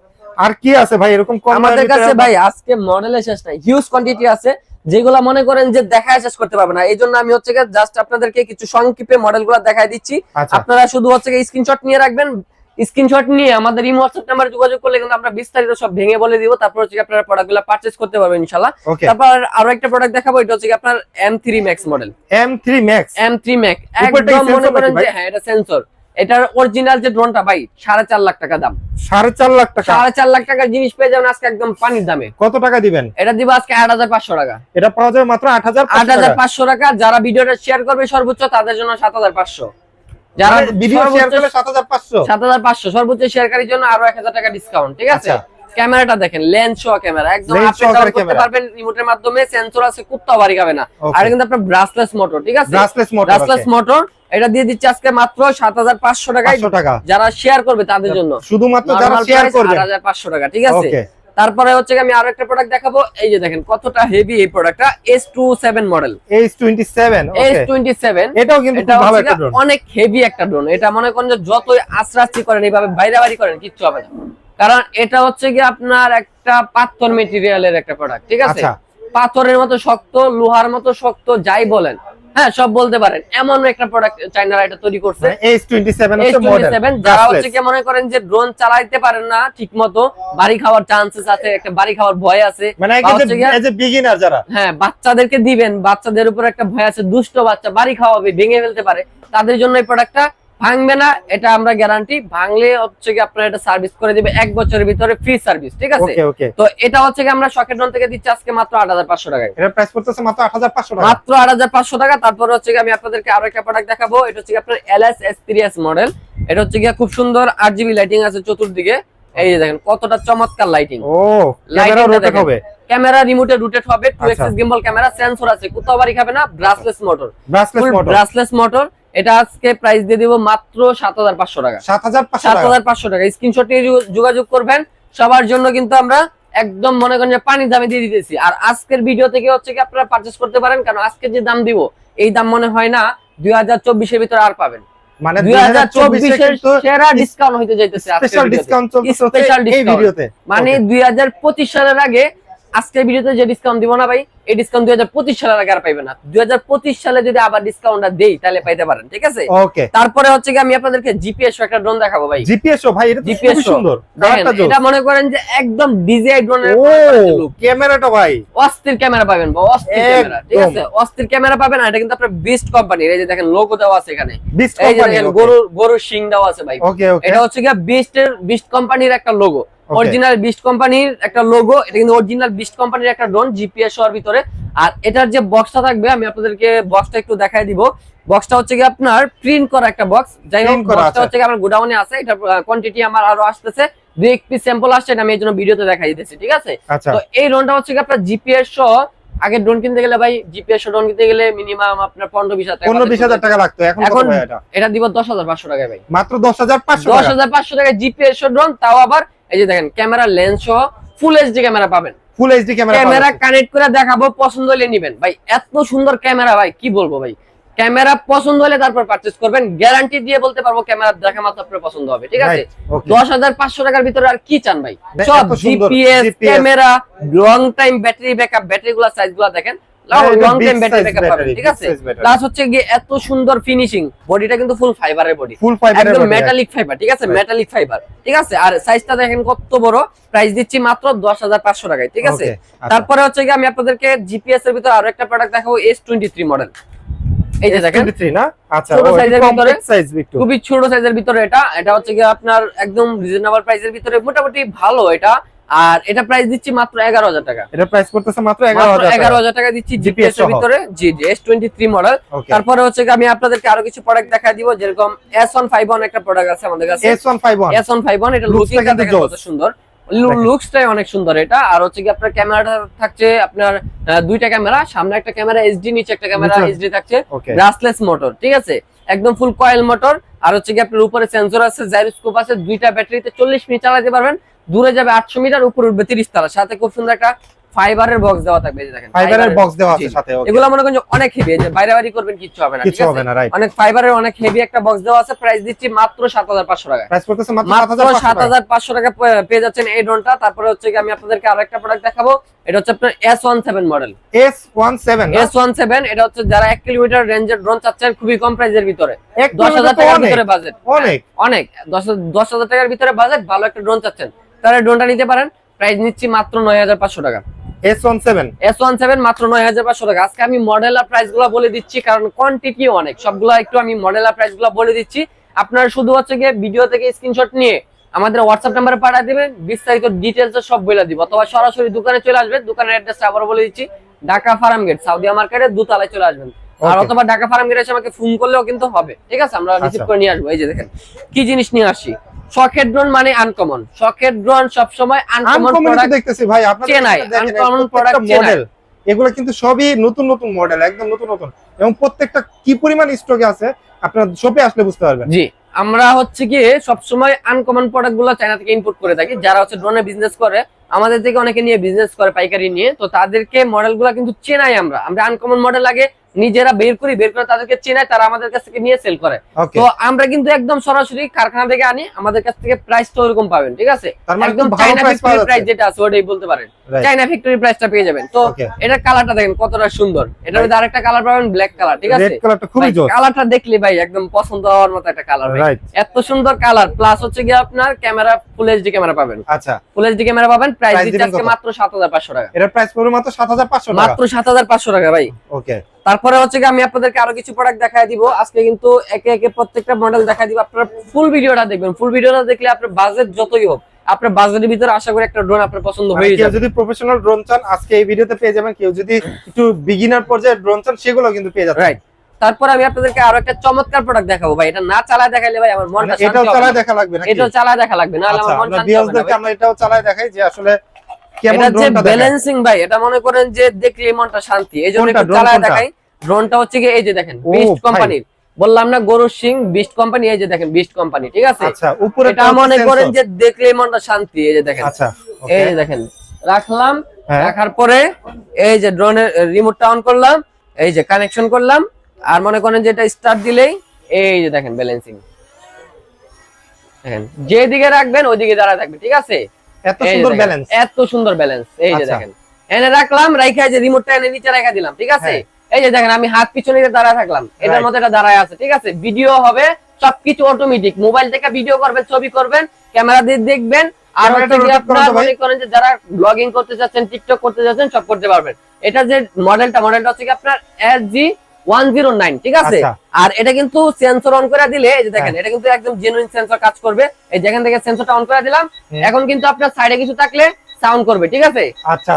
আর কি আছে ভাই এরকম? আমাদের কাছে ভাই আজকে মডেলের শেষ নাই, হিউজ কোয়ান্টিটি আছে যেগুলা মনে করেন যে দেখায় শেষ করতে পারবে না। এই জন্য আমি হচ্ছে জাস্ট আপনাদেরকে কিছু সংক্ষেপে মডেলগুলো দেখাই দিচ্ছি। আপনারা শুধু হচ্ছে স্ক্রিনশট নিয়ে রাখবেন। স্ক্রিনশট নিয়ে আমাদের এই হোয়াটসঅ্যাপ নাম্বারে যোগাযোগ করলে কিন্তু আমরা বিস্তারিত সব ভেঙে বলে দিব। তারপর হচ্ছে আপনারা প্রোডাক্টগুলো পারচেজ করতে পারবেন ইনশাআল্লাহ। তারপর আরো একটা প্রোডাক্ট দেখাবো, এটা হচ্ছে আপনার M3 Max model. M3 Max, M3 Max একদম মনে করেন যে হ্যাঁ এটা সেন্সর। এটার অরিজিনাল যে ড্রোনটা ভাই 4.5 লাখ টাকা দাম। 4.5 লাখ টাকা? 4.5 লাখ টাকার জিনিস পেয়ে যাবেন আজকে একদম পানির দামে। কত টাকা দিবেন? এটা দিব আজকে 8500 টাকা। এটা পাওয়া যাবে মাত্র 8500 টাকা। যারা ভিডিওটা শেয়ার করবে সর্বোচ্চ তাদের জন্য 7500। যারা ভিডিও শেয়ার করলে 7500, 7500 সর্বোচ্চ শেয়ারকারীর জন্য আরো 1000 টাকা ডিসকাউন্ট, ঠিক আছে? ক্যামেরাটা দেখেন, লেন্স সহ ক্যামেরা, একদম আপনি ডাউন করতে পারবেন রিমোটের মাধ্যমে, সেন্সর আছে, কুত্তাও বাড়ি খাবে না। আর কিন্তু আপনার ব্রাসলেস মোটর, ঠিক আছে? ব্রাসলেস মোটর এটা দিয়ে দিচ্ছি আজকে মাত্র 7500 টাকায়। যারা শেয়ার করবে তাদের জন্য শুধুমাত্র যারা শেয়ার করবে 8500 টাকা, ঠিক আছে? তারপরে হচ্ছে আমি আরো একটা প্রোডাক্ট দেখাবো। এই যে দেখেন কতটা হেভি এই প্রোডাক্টটা, S27 মডেল। S27 এটাও কিন্তু খুব ভালো একটা ড্রোন, অনেক হেভি একটা ড্রোন। এটা মনে করেন যে যতই আশ্রাস্তি করেন এইভাবে বাইরে করেন কিচ্ছু হবে না, কারণ এটা হচ্ছে কি আপনার একটা পাথর মেটেরিয়ালের একটা প্রোডাক্ট, ঠিক আছে? পাথরের মতো শক্ত, লোহার মতো শক্ত, যাই বলেন, হ্যাঁ সব বলতে পারেন, এমন একটা প্রোডাক্ট চাইনারা এটা তৈরি করছে। S27 হচ্ছে মডেল। যারা হচ্ছে কি মনে করেন যে ড্রোন চালাইতে পারেন না ঠিকমতো, বাড়ি খাওয়ার চান্সেস আছে, একটা বাড়ি খাওয়ার ভয় আছে, মানে এজ এ বিগিনার যারা, হ্যাঁ বাচ্চাদেরকে দিবেন, বাচ্চাদের উপর একটা ভয় আছে, দুষ্ট বাচ্চা বাড়ি খাওয়াবে, ভেঙে ফেলতে পারে, তাদের জন্য এই প্রোডাক্টটা ভাঙবে না, এটা আমরা গ্যারান্টি। ভাঙলে হচ্ছে কি আপনারা এটা সার্ভিস করে দিবে 1 বছরের ভিতরে, ফ্রি সার্ভিস, ঠিক আছে? তো এটা হচ্ছে কি আমরা শখের ড্রোন থেকে দিচ্ছি আজকে মাত্র 8500 টাকায়। এর প্রাইস পড়তেছে মাত্র 8500 টাকা, মাত্র 8500 টাকা। তারপর হচ্ছে কি আমি আপনাদেরকে আরো একটা প্রোডাক্ট দেখাবো। এটা হচ্ছে কি আপনার LS S3S মডেল। এটা হচ্ছে কি খুব সুন্দর RGB লাইটিং আছে চতুর্দিকে। এই যে দেখেন কতটা চমৎকার লাইটিং। ক্যামেরা রোটেট হবে, ক্যামেরা রিমোটে রোটেট হবে, 2 এক্সিস গিম্বল ক্যামেরা, সেন্সর আছে, কোথাও বাড়ি খাবে না, ব্রাসলেস মোটর। Brushless motor. এটা আজকে প্রাইস দিয়ে দিব মাত্র 7500 টাকা। 7500 টাকা। স্ক্রিনশট নিয়ে যোগাযোগ করবেন। সবার জন্য কিন্তু আমরা একদম মনে করেন যে পানির দামে দিয়ে দিতেছি। আর আজকের ভিডিও থেকে হচ্ছে কি আপনারা পারচেজ করতে পারেন, কারণ আজকে যে দাম দিব এই দাম মনে হয় না 2024 এর ভিতরে আর পাবেন। মানে 2024 এর সেরা ডিসকাউন্ট হইতে যাইতেছে, স্পেশাল ডিসকাউন্ট চলতেছে এই ভিডিওতে। মানে 2025 সালের আগে আজকের ভিডিওতে যে ডিসকাউন্ট দিব না ভাই, এই ডিসকাউন্ট 2025 সালের আগে আর পাইবে না। 2025 সালে যদি আবার ডিসকাউন্টটা দেই তাহলে পাইতে পারেন, ঠিক আছে? তারপরে হচ্ছে কি আমি আপনাদেরকে জিপিএস একটা ড্রোন দেখাবো ভাই। জিপিএস ভাই, এটা খুব সুন্দর। এটা মনে করেন যে একদম ডিজিআই ড্রোনের ক্যামেরাটা ভাই অস্থির ক্যামেরা পাবেন, অস্থির ক্যামেরা, ঠিক আছে? অস্থির ক্যামেরা পাবেন। আর এটা কিন্তু আপনার বিস্ট কোম্পানির, এই যে দেখেন লোগো দেওয়া আছে এখানে, এই যে দেখেন গরুর শিং দেওয়া আছে ভাই। এটা হচ্ছে কি বিস্ট কোম্পানির একটা লোগো, অরিজিনাল বিস্ট কোম্পানির একটা লোগো। এটা কিন্তু অরিজিনাল বিস্ট কোম্পানির একটা ড্রোন, জিপিএস এর ভিতরে। আর এটার যে বক্সটা থাকবে আমি আপনাদেরকে বক্সটা একটু দেখাই দিব। বক্সটা হচ্ছে কি আপনার প্রিন্ট করা একটা বক্স। যাই হোক বক্সটা হচ্ছে কি আমার গোডাউনে আছে, এটা কোয়ান্টিটি আমার আরো আসতেছে, 2 পিস স্যাম্পল আসছে, এটা আমি এই জন্য ভিডিওতে দেখাই দিতেছি, ঠিক আছে? তো এই ড্রোনটা হচ্ছে কি আপনার জিপিএস সহ আগে ড্রোন কিনতে গেলে ভাই জিপিএস ড্রোন কিনতে গেলে মিনিমাম আপনার 15-20 হাজার টাকা 15-20 হাজার টাকা লাগতো, এখন কত এখন ভাই এটা? এটা দিব 10,500 টাকায় ভাই, মাত্র 10,500 টাকা। 10,500 টাকায় জিপিএস ড্রোন, তাও আবার এই যে দেখেন ক্যামেরা লেন্স সহ ফুল এইচডি ক্যামেরা পাবেন। Full HD camera camera connect করে দেখাবো, পছন্দ হলে নেবেন ভাই। এত সুন্দর ক্যামেরা ভাই, কি বলবো ভাই। ক্যামেরা পছন্দ হলে তারপর পারচেজ করবেন, গ্যারান্টি দিয়ে বলতে পারবো ক্যামেরা দেখা মাত্র আপনার পছন্দ হবে, ঠিক আছে? 10,500 টাকার ভিতরে আর কি চান ভাই? সব GPS camera, long time battery backup, ব্যাটারিগুলো সাইজগুলো দেখেন, লং টাইম ব্যাটারি ব্যাকআপ পাবেন, ঠিক আছে? প্লাস হচ্ছে গিয়ে এত সুন্দর ফিনিশিং, বডিটা কিন্তু ফুল ফাইবারের বডি, ফুল ফাইবারের একদম বডি, মেটালিক ফাইবার, ঠিক আছে? মেটালিক ফাইবার, ঠিক আছে? আর সাইজটা দেখেন কত বড়, প্রাইস দিচ্ছি মাত্র 10,500 টাকায়, ঠিক আছে? তারপরে হচ্ছে গিয়ে আমি আপনাদেরকে জিপিএস এর ভিতরে আরো একটা প্রোডাক্ট দেখাবো, S23 মডেল। এই যে দেখেন S23 না, আচ্ছা ছোট সাইজের ভিতরে, সাইজ একটু খুবই ছোট সাইজের ভিতরে এটা হচ্ছে গিয়ে আপনার একদম রিজনেবল প্রাইসের ভিতরে, মোটামুটি ভালো এটা। আর এটা প্রাইস দিচ্ছি মাত্র 11,000 টাকা। এটা প্রাইস করতেছে মাত্র 11,000 টাকা দিচ্ছি জিপিএস এর ভিতরে। জি জি, S23 মডেল। তারপরে হচ্ছে আমি আপনাদেরকে আরো কিছু প্রোডাক্ট দেখাই দিব, যেরকম S151 একটা প্রোডাক্ট আছে আমাদের কাছে। S151 এটা লুকিংটা দেখেন কত সুন্দর, লুকসটাই অনেক সুন্দর এটা। আর হচ্ছে কি আপনার ক্যামেরাটা থাকছে আপনার দুইটা ক্যামেরা, সামনে একটা ক্যামেরা এইচডি, নিচে একটা ক্যামেরা এইচডি থাকছে, ব্রাসলেস মোটর, ঠিক আছে? একদম ফুল কয়েল মোটর। আর হচ্ছে কি আপনার উপরে সেন্সর আছে, জাইরোস্কোপ আছে, দুইটা ব্যাটারিতে 40 মিনিট চালাতে পারবেন, দূরে যাবে 800 মিটার, উপরে উঠবে 30 তলা, সাথে খুব সুন্দর একটা ফাইবারের বক্স দেওয়া থাকবে, এই দেখেন ফাইবারের বক্স দেওয়া আছে সাথে। এগুলো মনে করেন অনেক হেভি, এই যে বাইরে বাড়ি করবেন কিচ্ছু হবে না, ঠিক আছে? অনেক ফাইবারের অনেক হেভি একটা বক্স দেওয়া আছে। প্রাইস দিচ্ছি মাত্র 7,500 টাকা। প্রাইস করতেছে মাত্র 7,500 টাকা পেয়ে যাচ্ছেন এই ড্রোনটা। তারপরে হচ্ছে কি আমি আপনাদেরকে আরো একটা প্রোডাক্ট দেখাবো, এটা হচ্ছে আপনার S17 মডেল। S17 এটা হচ্ছে যারা 1 কিলোমিটার রেঞ্জের ড্রোন চাচ্ছেন খুবই কম প্রাইসের ভিতরে, 10,000 টাকার ভিতরে বাজেট, অনেক 10,000 টাকার ভিতরে বাজেট, ভালো একটা ড্রোন চাচ্ছেন, তাহলে ড্রোনটা নিতে পারেন। প্রাইস নিচ্ছি মাত্র 9,500 টাকা। S17 মাত্র 9,500 টাকা। আজকে আমি মডেল আর প্রাইস গুলো বলে দিচ্ছি, কারণ কোয়ান্টিটি অনেক, সবগুলো একটু আমি মডেল আর প্রাইস গুলো বলে দিচ্ছি। আপনারা শুধু হচ্ছে গিয়ে ভিডিও থেকে স্ক্রিনশট নিয়ে আমাদের হোয়াটসঅ্যাপ নাম্বারে পাঠিয়ে দিবেন, বিস্তারিত ডিটেইলস সব বলে দিব, অথবা সরাসরি দোকানে চলে আসবেন। দোকানের অ্যাড্রেসটা আবার বলে দিচ্ছি, ঢাকা ফার্ম গেট, সাউদিয়া মার্কেটের দোতলায় চলে আসবেন। আর অথবা ঢাকা ফার্ম গেটে এসে আমাকে ফোন করলেও কিন্তু হবে, ঠিক আছে? আমরা রিসিভ করে নিয়ে আসবো। এই যে দেখেন কি জিনিস নিয়ে আসি, শখের ড্রোন মানে আনকমন। শখের ড্রোন সব সময় আনকমন প্রোডাক্ট দেখতেছি ভাই, আপনাদের চেনাই, আনকমন প্রোডাক্ট মডেল, এগুলো কিন্তু সবই নতুন নতুন মডেল, একদম নতুন নতুন, এবং প্রত্যেকটা কি পরিমাণ স্টকে আছে আপনারা শপে আসলে বুঝতে পারবেন। জি, আমরা হচ্ছে গিয়ে সব সময় আনকমন প্রোডাক্ট গুলো চায়না থেকে ইম্পোর্ট করে থাকি। যারা হচ্ছে ড্রোনে বিজনেস করে, আমাদের থেকে অনেকে নিয়ে বিজনেস করে পাইকারি নিয়ে, তো তাদেরকে মডেল গুলা কিন্তু চেনাই। আমরা আনকমন মডেল আগে নিজেরা বের করে তাদেরকে চেনাই, তারা আমাদের কাছ থেকে নিয়ে সেল করে। তো আমরা কিন্তু একদম সরাসরি কারখানা থেকে আনি, আমাদের কাছ থেকে প্রাইসটা ওরকম পাবেন, ঠিক আছে? একদম চায়না ফ্যাক্টরি প্রাইস যেটা আছে ওটাই বলতে পারেন, চায়না ফ্যাক্টরি প্রাইসটা পেয়ে যাবেন। তো এটার কালারটা দেখেন কতটা সুন্দর, এটার মধ্যে আরেকটা কালার পাবেন ব্ল্যাক কালার, ঠিক আছে? কালারটা দেখলে ভাই একদম পছন্দ হওয়ার মতো একটা কালার, এত সুন্দর কালার। প্লাস হচ্ছে গিয়ে আপনার ক্যামেরা ফুল এইচডি ক্যামেরা পাবেন। আচ্ছা, ফুল এইচডি ক্যামেরা পাবেন। প্রাইস দিচ্ছে আজকে মাত্র 7,500 টাকা। এটার প্রাইস পড়বে মাত্র 7,500 টাকা, মাত্র 7,500 টাকা ভাই। ওকে, তারপরে হচ্ছে কি আমি আপনাদেরকে আরো কিছু প্রোডাক্ট দেখাই দিব আজকে, কিন্তু একে একে প্রত্যেকটা মডেল দেখাই দিব। আপনারা ফুল ভিডিওটা দেখবেন, ফুল ভিডিওটা দেখলে আপনার বাজেট যতই হোক, আপনার বাজেটের ভিতরে আশা করি একটা ড্রোন আপনার পছন্দ হয়ে যাবে। কেউ যদি প্রফেশনাল ড্রোন চান আজকে এই ভিডিওতে পেয়ে যাবেন, কেউ যদি একটু বিগিনার পর্যায়ে ড্রোন চান সেগুলো কিন্তু পেয়ে যাবেন। রাইট। তারপর আমি আপনাদেরকে আরো একটা চমৎকার প্রোডাক্ট দেখাবো ভাই, এটা না চালায় দেখাইলে ভাই আমার মনটা শান্তি হবে না। এটাও চালায় দেখা লাগবে না, এটাও চালায় দেখা লাগবে না, আমার মন শান্তি হবে না। আমরা এটাও চালায় দেখাই যে আসলে কেমন ড্রোনটা ব্যালেন্সিং ভাই, এটা মনে করেন যে দেখলে মনটা শান্তি, এইজন্য একটু চালায় দেখাই। ড্রোনটা হচ্ছে কি এই যে দেখেন বিস্ট কোম্পানির, বললাম না গরুর সিং, বিস্ট কোম্পানি, এই যে দেখেন বিস্ট কোম্পানি, ঠিক আছে? আচ্ছা, উপরে এটা মনে করেন যে দেখলে মনটা শান্তি, এই যে দেখেন। আচ্ছা, এই যে দেখেন রাখলাম, রাখার পরে এই যে ড্রোনের রিমোটটা অন করলাম, এই যে কানেকশন করলাম, আর মনে করেন যে এটা স্টার্ট দিলেই এই যে দেখেন ব্যালেন্সিং, দেখেন যেদিকে রাখবেন ওইদিকে দাঁড়ায় থাকবে, ঠিক আছে? এত সুন্দর ব্যালেন্স, এত সুন্দর ব্যালেন্স। এই যে দেখেন এনে রাখলাম, রাইখা যে রিমোটটা এনে নিচে রাখা দিলাম, ঠিক আছে? এই যে দেখেন আমি হাত পিছনে দাঁড়ায় থাকলাম, এটার মধ্যে এটা দাঁড়ায় আছে, ঠিক আছে? ভিডিও হবে সবকিছু অটোমেটিক, মোবাইল থেকে ভিডিও করবেন, ছবি করবেন, ক্যামেরা দিয়ে দেখবেন। আর হচ্ছে কি আপনারা মনে করেন যে যারা ব্লগিং করতে চাচ্ছেন, টিকটক করতে চাচ্ছেন, সব করতে পারবেন। এটা যে মডেলটা হচ্ছে কি আপনার SG109, ঠিক আছে? আর এটা কিন্তু সেন্সর অন করে দিলে এই যে দেখেন এটা কিন্তু একদম জেনুইন সেন্সর কাজ করবে। এই যেখান থেকে সেন্সরটা অন করে দিলাম, এখন কিন্তু আপনার সাইডে কিছু থাকলে সাউন্ড করবে, ঠিক আছে?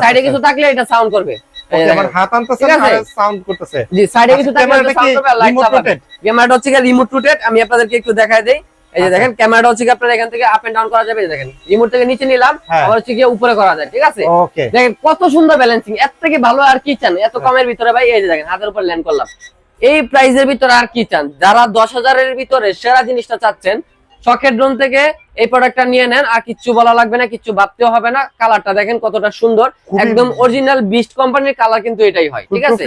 সাইডে কিছু থাকলে এটা সাউন্ড করবে। আমার হাত আনতেছে আর সাউন্ড করতেছে। জি, সাইডে কিছু থাকলে সাউন্ড করবে, লাইট চালাবে। ক্যামেরাটা হচ্ছে রিমোট রোটেট, আমি আপনাদেরকে একটু দেখাই দেই। এই যে দেখেন ক্যামেরাটা হচ্ছে কি আপনার এখান থেকে আপ এন্ড ডাউন করা যাবে, এই যে দেখেন রিমোট থেকে নিচে নিলাম, আবার হচ্ছে কি উপরে করা যায়, ঠিক আছে। ওকে, দেখেন কত সুন্দর ব্যালেন্সিং, এর থেকে ভালো আর কি চান এত কমের ভিতরে ভাই। এই যে দেখেন হাতের উপর ল্যান্ড করলাম, এই প্রাইসের ভিতরে আর কি চান। যারা 10,000-এর ভিতরে সেরা জিনিসটা চাচ্ছেন, শখের ড্রোন থেকে এই প্রোডাক্টটা নিয়ে নেন, আর কিচ্ছু বলা লাগবে না, কিচ্ছু ভাবতেও হবে না। কালারটা দেখেন কতটা সুন্দর, একদম অরিজিনাল বিস্ট কোম্পানির কালার কিন্তু এটাই হয়, ঠিক আছে।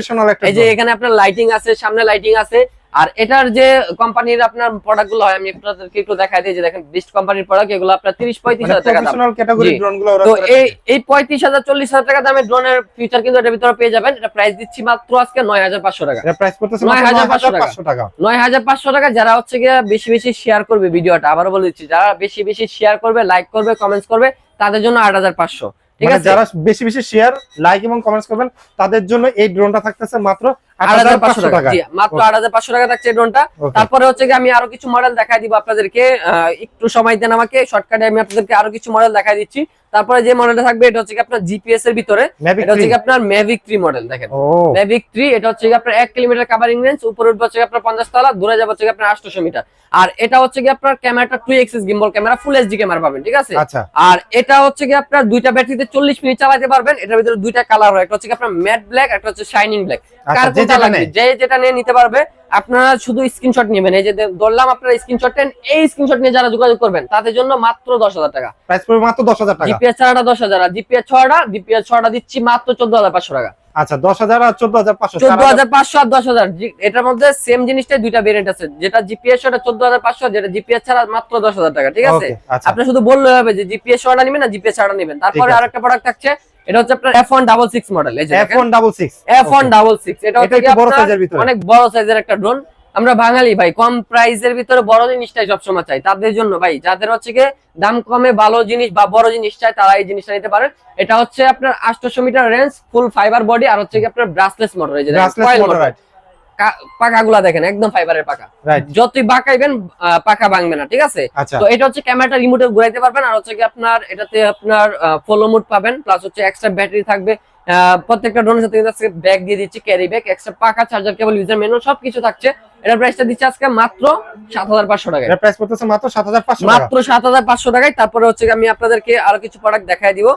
এই যে এখানে আপনার লাইটিং আছে, সামনে লাইটিং আছে, আর এটার যে কোম্পানির আপনার প্রোডাক্ট গুলো হয় আমি আপনাদেরকে একটু দেখাই দিই। যে দেখেন বিস্ট কোম্পানির প্রোডাক্ট, এগুলো আপনার 30-35 হাজার টাকা দাম। তো এই 35,000-40,000 টাকা দামের ড্রোনের ফিচার কিন্তু এটার ভিতরে পেয়ে যাবেন। এটা প্রাইস দিচ্ছি মাত্র আজকে 9,500 টাকা। এটা প্রাইস করতেছে 9,500 টাকা। 9,500 টাকা। যারা হচ্ছে গিয়ে বেশি বেশি শেয়ার করবে ভিডিওটা, আবারও বলে দিচ্ছি, যারা বেশি বেশি শেয়ার করবে, লাইক করবে, কমেন্টস করবে, তাদের জন্য 8,500, ঠিক আছে। যারা বেশি বেশি শেয়ার, লাইক এবং কমেন্টস করবেন তাদের জন্য এই ড্রোনটা থাকতেছে মাত্র 8,500 টাকা। মাত্র 8,500 টাকা থাকছে এই ড্রোনটা। তারপরে হচ্ছে কি আমি আরো কিছু মডেল দেখাই দিব আপনাদেরকে, একটু সময় দেন আমাকে, শর্টকাটে আমি আপনাদেরকে আরো কিছু মডেল দেখাই দিচ্ছি। তারপরে যে মডেলটা থাকবে এটা হচ্ছে কি আপনার জিপিএস এর ভিতরে, এটা হচ্ছে কি আপনার ম্যাভিক 3 মডেল। দেখেন ম্যাভিক 3, এটা হচ্ছে কি আপনার 1 কিলোমিটার কভারিং রেঞ্জ, উপরে উঠবে হচ্ছে আপনার 50 তলা, দূরে যাবে হচ্ছে আপনার 800 মিটার। আর এটা হচ্ছে কি আপনার ক্যামেরাটা 2 axis gimbal camera, full HD camera পাবেন, ঠিক আছে। আর এটা হচ্ছে কি আপনার দুইটা ব্যাটারিতে 40 মিনিট চালাতে পারবেন। এটার ভিতরে দুইটা কালার হয়, একটা হচ্ছে কি আপনার ম্যাট ব্ল্যাক, একটা হচ্ছে শাইনিং ব্ল্যাক। কার কোনটা লাগবে, যে যেটা নিয়ে নিতে পারবে। আপনারা শুধু স্ক্রিনশট নেবেন, এই যে ধরলাম আপনারা স্ক্রিনশট নেন, এই স্ক্রিনশট নিয়ে যারা যোগাযোগ করবেন তাদের জন্য মাত্র 10,000 টাকা প্রাইস পড়বে, মাত্র 10,000 টাকা। জিপিএস ছাড়াটা 10,000, আর জিপিএস ছড়াটা দিচ্ছি মাত্র 14,500 টাকা। আচ্ছা, 10,000 আর 14,500, 14,500 আর 10,000, এটার মধ্যে সেম জিনিসটাই দুইটা ভেরিয়েন্ট আছে, যেটা জিপিএস ওটা 14,500, যেটা জিপিএস ছাড়া মাত্র 10,000 টাকা, ঠিক আছে। আপনি শুধু বললে হবে যে জিপিএস ছড়াটা নেবেন না জিপিএস ছাড়া নেবেন। তারপরে আরেকটা প্রোডাক্ট থাকছে, এটা হচ্ছে আপনার F166 মডেল। এই যে F166, এটা হচ্ছে বড় সাইজের ভিতরে, অনেক বড় সাইজের একটা ড্রোন। আমরা বাঙালি ভাই কম প্রাইসের ভিতরে বড় জিনিসটাই সবসময় চাই, তাদের জন্য ভাই যাদের হচ্ছে কি দাম কমে ভালো জিনিস বা বড় জিনিস চাই, তারা এই জিনিসটা নিতে পারেন। এটা হচ্ছে আপনার 800 metre range, full fibre body, আর হচ্ছে কি আপনার ব্রাসলেস মোটর। এই যে পাকাগুলা দেখেন একদম ফাইবারের পাকা, যতই বাঁকাইবেন পাকা ভাঙবে না, ঠিক আছে। তো এটা হচ্ছে ক্যামেরাটা রিমোটে ঘুরাইতে পারবেন, আর হচ্ছে কি আপনার এটাতে আপনার ফলো মোড পাবেন, প্লাস হচ্ছে এক্সট্রা ব্যাটারি থাকবে। প্রত্যেকটা ড্রোনের সাথে কিন্তু ব্যাগ দিয়ে দিচ্ছি, ক্যারি ব্যাগ, এক্সট্রা পাকা, চার্জার কেবল, ইউজার ম্যানুয়াল সবকিছু থাকছে। এটার প্রাইসটা দিচ্ছে আজকে মাত্র 7,500 টাকা। এর প্রাইস পড়তেছে মাত্র 7,500 টাকা, মাত্র 7,500 টাকায়। তারপরে হচ্ছে আমি আপনাদেরকে আরো কিছু প্রোডাক্ট দেখাই দিব।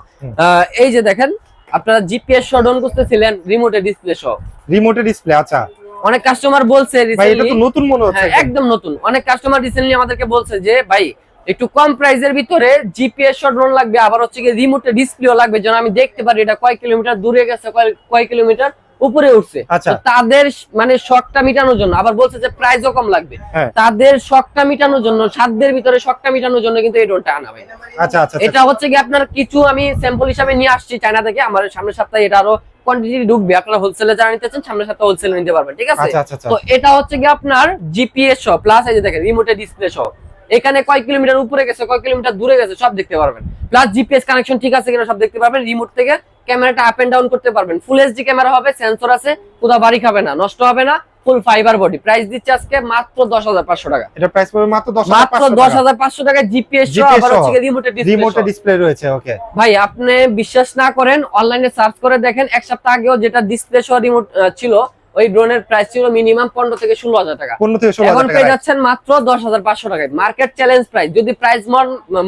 এই যে দেখেন, আপনারা জিপিএস সহ ড্রোন খুঁজতেছিলেন, রিমোটে ডিসপ্লে সহ। রিমোটে ডিসপ্লে, আচ্ছা। অনেক কাস্টমার বলছে ভাই এটা তো নতুন মনে হচ্ছে, একদম নতুন। অনেক কাস্টমার রিসেন্টলি আমাদেরকে বলছে যে ভাই একটু কম প্রাইসের ভিতরে জিপিএস সহ ড্রোন লাগবে, আবার হচ্ছে কি রিমোটে ডিসপ্লেও লাগবে, যেন আমি দেখতে পারি এটা কয় কিলোমিটার দূরে গেছে, কয় কিলোমিটার উপরে উঠছে। তাদের মানে শখটা মিটানোর জন্য, আবার বলছে যে প্রাইসও কম লাগবে, তাদের শখটা মিটানোর জন্য, সাধ্যের ভিতরে শখটা মিটানোর জন্য কিন্তু এই ড্রোনটা আনা ভাই। আচ্ছা আচ্ছা, এটা হচ্ছে কি আপনার কিছু আমি স্যাম্পল হিসাবে নিয়ে আসছি চায়না থেকে। আমার সামনের সপ্তাহে এটা আরো কোয়ান্টিটি ঢুকবে, আপনারা হোলসেলে যারা নিতে চান সামনের সপ্তাহে হোলসেলে নিতে পারবেন, ঠিক আছে। তো এটা হচ্ছে কি আপনার জিপিএস সহ, প্লাস এই যে দেখেন রিমোটে ডিসপ্লে সহ, এখানে কয় কিলোমিটার উপরে গেছে, কয় কিলোমিটার দূরে গেছে সব দেখতে পারবেন, প্লাস জিপিএস কানেকশন ঠিক আছে কিনা সব দেখতে পারবেন। রিমোট থেকে ক্যামেরাটা আপ এন্ড ডাউন করতে পারবেন, ফুল এইচডি ক্যামেরা হবে, সেন্সর আছে, কোথাও বাড়ি খাবে না, নষ্ট হবে না, ফুল ফাইবার বডি। প্রাইস দিচ্ছে আজকে মাত্র 10,500 টাকা। এটা প্রাইস পড়বে মাত্র 10,500 টাকা। জিপিএস সহ, আবার হচ্ছে রিমোটে ডিসপ্লে রয়েছে। ওকে ভাই, আপনি বিশ্বাস না করেন, অনলাইনে সার্চ করে দেখেন, এক সপ্তাহ আগেও যেটা ডিসপ্লে সহ রিমোট ছিল, ওই ড্রোনের প্রাইস ছিল মিনিমাম 15 থেকে 16,000 টাকা। এখন পেয়ে যাচ্ছেন মাত্র 10,500 টাকায়, মার্কেট চ্যালেঞ্জ প্রাইস। যদি প্রাইস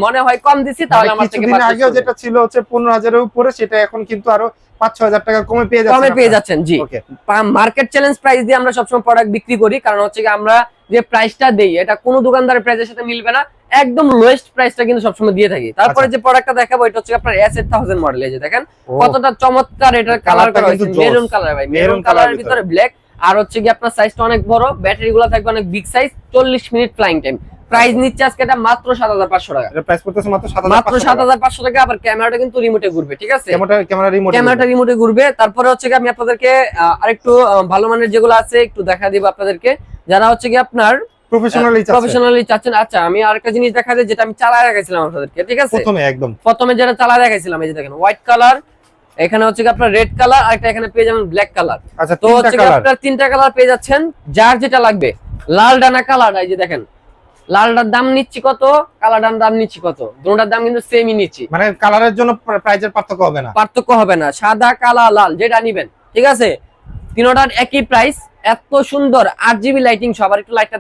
মনে হয় কম দিছি, তাহলে আমার থেকে আগেও যেটা ছিল হচ্ছে 15,000 এর উপরে, সেটা এখন কিন্তু আরো 5-6,000 টাকা কমে পেয়ে যাচ্ছেন। জি, মার্কেট চ্যালেঞ্জ প্রাইস দিয়ে আমরা সবসময় প্রোডাক্ট বিক্রি করি, কারণ হচ্ছে কি আমরা যে প্রাইসটা দেই এটা কোনো দোকানদারের প্রাইসের সাথে মিলবে না, একদম লোয়েস্ট প্রাইসটা কিন্তু সবসময় দিয়ে থাকি। তারপরে যে প্রোডাক্টটা দেখাবো এটা হচ্ছে আপনার S8000 মডেল। এই যে দেখেন কতটা চমৎকার, এটার কালার করা হয়েছে মেরুন কালার ভাই, মেরুন কালারের ভিতরে ব্ল্যাক, আর হচ্ছে কি আপনার সাইজটা অনেক বড়, ব্যাটারি গুলো থাকবে অনেক big size, 40 minute flying time. Price নিচ্ছে আজকে এটা মাত্র 7,500 টাকা। এটা প্রাইস পড়তেছে মাত্র 7,500 টাকা। আবার ক্যামেরাটা কিন্তু রিমোটে ঘুরবে, ঠিক আছে, ক্যামেরাটা রিমোটে ঘুরবে। তারপরে হচ্ছে কি আমি আপনাদেরকে আরেকটু ভালো মানের যেগুলো আছে একটু দেখা দিব আপনাদেরকে, যারা হচ্ছে কি আপনার প্রফেশনালি চাচ্ছেন। আচ্ছা, আমি আরেকটা জিনিস দেখা দিই যেটা আমি চালায় রাখাইছিলাম আপনাদেরকে, ঠিক আছে। প্রথমে যেটা চালায় রাখাইছিলাম, এই যে দেখেন হোয়াইট কালার, এখানে হচ্ছে কি আপনার রেড কালার, আর একটা এখানে পেয়ে যাবেন ব্ল্যাক কালার। তো হচ্ছে কি আপনার তিনটা কালার পেয়ে যাচ্ছেন, যার যেটা লাগবে। লাল ডানা কালার, এই যে দেখেন লালটার দাম নিচ্ছি কত, কালারটার দাম নিচ্ছি কত, দুটোটার দাম কিন্তু সেমই নিচ্ছি, মানে কালারের জন্য প্রাইসের পার্থক্য হবে না, সাদা কালা লাল যেটা নিবেন, ঠিক আছে, তিনটার একই প্রাইস। এত সুন্দর 8GB লাইটিং সবার। একটু লাইটটা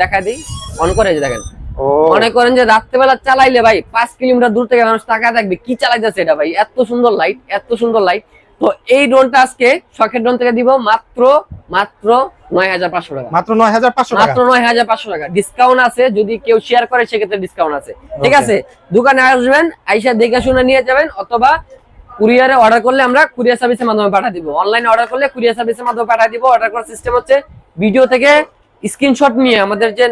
দেখা দিই অন করে, দেখেন ও মনে করেন যে রাত্রেবেলা চালাইলে ভাই 5 কিলোমিটার দূর থেকে মানুষ তাকায় থাকবে কি চালাইতেছে এটা ভাই, এত সুন্দর লাইট, এত সুন্দর লাইট। তো এই ড্রোনটা আজকে শখের ড্রোন থেকে দিব মাত্র মাত্র 9500 টাকা, মাত্র 9500 টাকা, মাত্র 9500 টাকা। ডিসকাউন্ট আছে, যদি কেউ শেয়ার করে সেক্ষেত্রে ডিসকাউন্ট আছে, ঠিক Okay. আছে। দোকানে আসবেন, আইসা দেখে শুনে নিয়ে যাবেন, অথবা কুরিয়ারে অর্ডার করলে আমরা কুরিয়ার সার্ভিসের মাধ্যমে পাঠিয়ে দিব। অনলাইনে অর্ডার করলে কুরিয়ার সার্ভিসের মাধ্যমে পাঠিয়ে দিব। অর্ডার করার সিস্টেম হচ্ছে ভিডিও থেকে স্ক্রিনশট নিয়ে আমাদের যে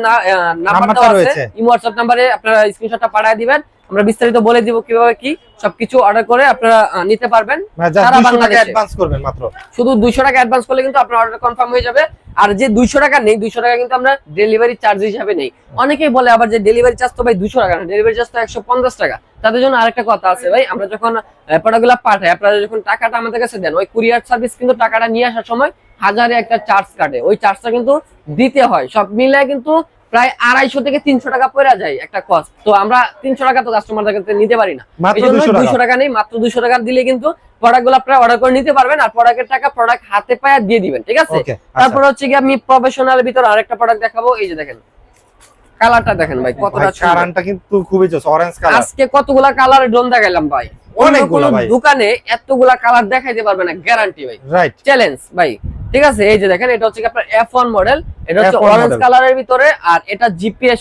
নাম্বারটা আছে রয়েছে। ইমো হোয়াটসঅ্যাপ নাম্বারে আপনারা স্ক্রিনশটটা পাঠিয়ে দিবেন, আমরা বিস্তারিত বলে দিব কিভাবে কি সবকিছু অর্ডার করে আপনারা নিতে পারবেন। মানে যা সারা 200 টাকা বাংলাদেশে অ্যাডভান্স করবেন মাত্র, শুধু 200 টাকা অ্যাডভান্স করলে কিন্তু আপনার অর্ডার কনফার্ম হয়ে যাবে। আর যে 200 টাকা নেই, 200 টাকা কিন্তু আমরা ডেলিভারি চার্জ হিসাবে নেই। অনেকেই বলে আবার যে ডেলিভারি চার্জ তো ভাই 200 টাকা না, ডেলিভারি চার্জ তো 150 টাকা। তাদের জন্য আরেকটা কথা আছে ভাই, আমরা যখন প্রোডাক্টগুলো পাঠাই, আপনারা যখন টাকাটা আমাদের কাছে দেন, ওই কুরিয়ার সার্ভিস কিন্তু টাকাটা নিয়ে আসার সময় হাজারে একটা চার্জ কাটে, ওই চার্জটা কিন্তু দিতে হয়। সব মিলে কিন্তু প্রায় 250 থেকে 300 টাকা পড়ে যায় একটা কস্ট। তো আমরা 300 টাকা তো কাস্টমারদের কাছে নিতে পারি না, মাত্র এই জন্য 200 200 টাকা নেই, মাত্র 200 টাকা দিলে কিন্তু প্রোডাক্টগুলো আপনারা অর্ডার করে নিতে পারবেন। আর প্রোডাক্টের টাকা প্রোডাক্ট হাতে পায়ে দিয়ে দিবেন, ঠিক আছে। Okay, তারপর হচ্ছে কি আমি প্রফেশনালের ভিতর আরেকটা প্রোডাক্ট দেখাবো। এই যে দেখেন কালারটা দেখেন ভাই কতটা সুন্দর। কালারটা কিন্তু খুবই জোস, অরেঞ্জ কালার। আজকে কতগুলা কালারের ড্রোন দেখাইলাম ভাই, অন্য অনেকগুলা কোনো ভাই। দোকানে এতগুলা কালার দেখাইতে পারবে না, গ্যারান্টি ভাই, রাইট, চ্যালেঞ্জ ভাই, ঠিক আছে। এই যে দেখেন এটা হচ্ছে কি আপনার F1 মডেল, এটা হচ্ছে F1 অরেঞ্জ model। কালারের ভিতরে, আর এটা জিপিএস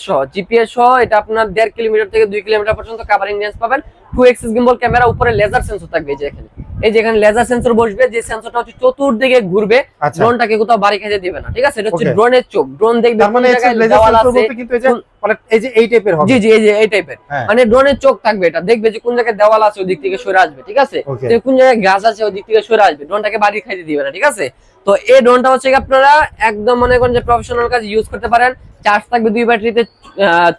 সহ এটা আপনার 1.5 কিলোমিটার থেকে 2 কিলোমিটার পর্যন্ত কভারিং রেঞ্জ পাবেন। 2 এক্সিস গিম্বল ক্যামেরা, উপরে লেজার সেন্সর থাকবে। এই যে এখানে, এই যে এখানে লেজার সেন্সর বসবে, যে সেন্সরটা হচ্ছে চতুর্দিকে ঘুরবে, আচ্ছা। ড্রোনটাকে কোথাও বাড়ি খাইতে দিবে না, ঠিক আছে। এটা হচ্ছে Okay। ড্রোনের চোখ, ড্রোন দেখবে তার মানে কোন জায়গায় লেজার দেওয়াল সেন্সর আছে। বলতে কিন্তু এই যে মানে এই যে এই টাইপের হবে। জি জি, এই যে এই টাইপের, হ্যাঁ। মানে ড্রোনের চোখ থাকবে, এটা দেখবে যে কোন জায়গায় দেওয়াল আছে ওই দিক থেকে সরে আসবে, ঠিক আছে। Okay। যে কোন জায়গায় গাছ আছে ওই দিক থেকে সরে আসবে, ড্রোনটাকে বাড়ি খাইতে দিবে না, ঠিক আছে। তো এই ড্রোনটা হচ্ছে কি আপনারা একদম মনে করেন যে প্রফেশনাল কাজ ইউজ করতে পারেন। চার্জ থাকবে 2 ব্যাটারিতে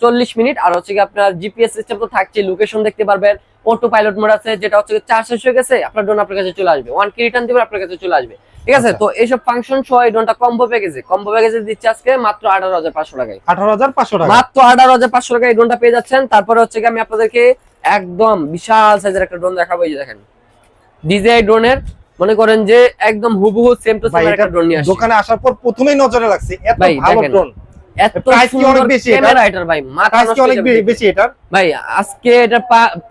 40 মিনিট। আর হচ্ছে কি আপনার জিপিএস সিস্টেম তো থাকছে, লোকেশন দেখতে পারবেন। অটো পাইলট মোড আছে, যেটা হচ্ছে চার্জ শেষ হয়ে গেছে আপনার ড্রোন আপনার কাছে চলে আসবে, 1 কি রিটার্ন দিবেন আপনার কাছে চলে আসবে, ঠিক আছে। আচ্ছা। তো এইসব ফাংশন সহ এই ড্রোনটা কম্বো প্যাকেজে দিচ্ছে আজকে মাত্র 18500 টাকায়, 18500 টাকা। মাত্র 18500 টাকায় এই ড্রোনটা পেয়ে যাচ্ছেন। তারপরে হচ্ছে কি আমি আপনাদেরকে একদম বিশাল সাইজের একটা ড্রোন দেখাবো। এই যে দেখেন ডিজিআই ড্রোনের, মনে করেন যে একদম হুবহু সেম টু ভাই সেম এটা একটা ড্রোন নিয়ে আসছে দোকানে আসার পর প্রথমেই নজরে লাগছে, এত ভাই, ভালো দেখেন। ড্রোন। এত প্রাইস কি অনেক বেশি এটা? ক্যামেরা এটার ভাই, মাথা প্রাইস নষ্ট কি অনেক হয়ে যাবে। বেশি এটার? ভাই আজকে এটা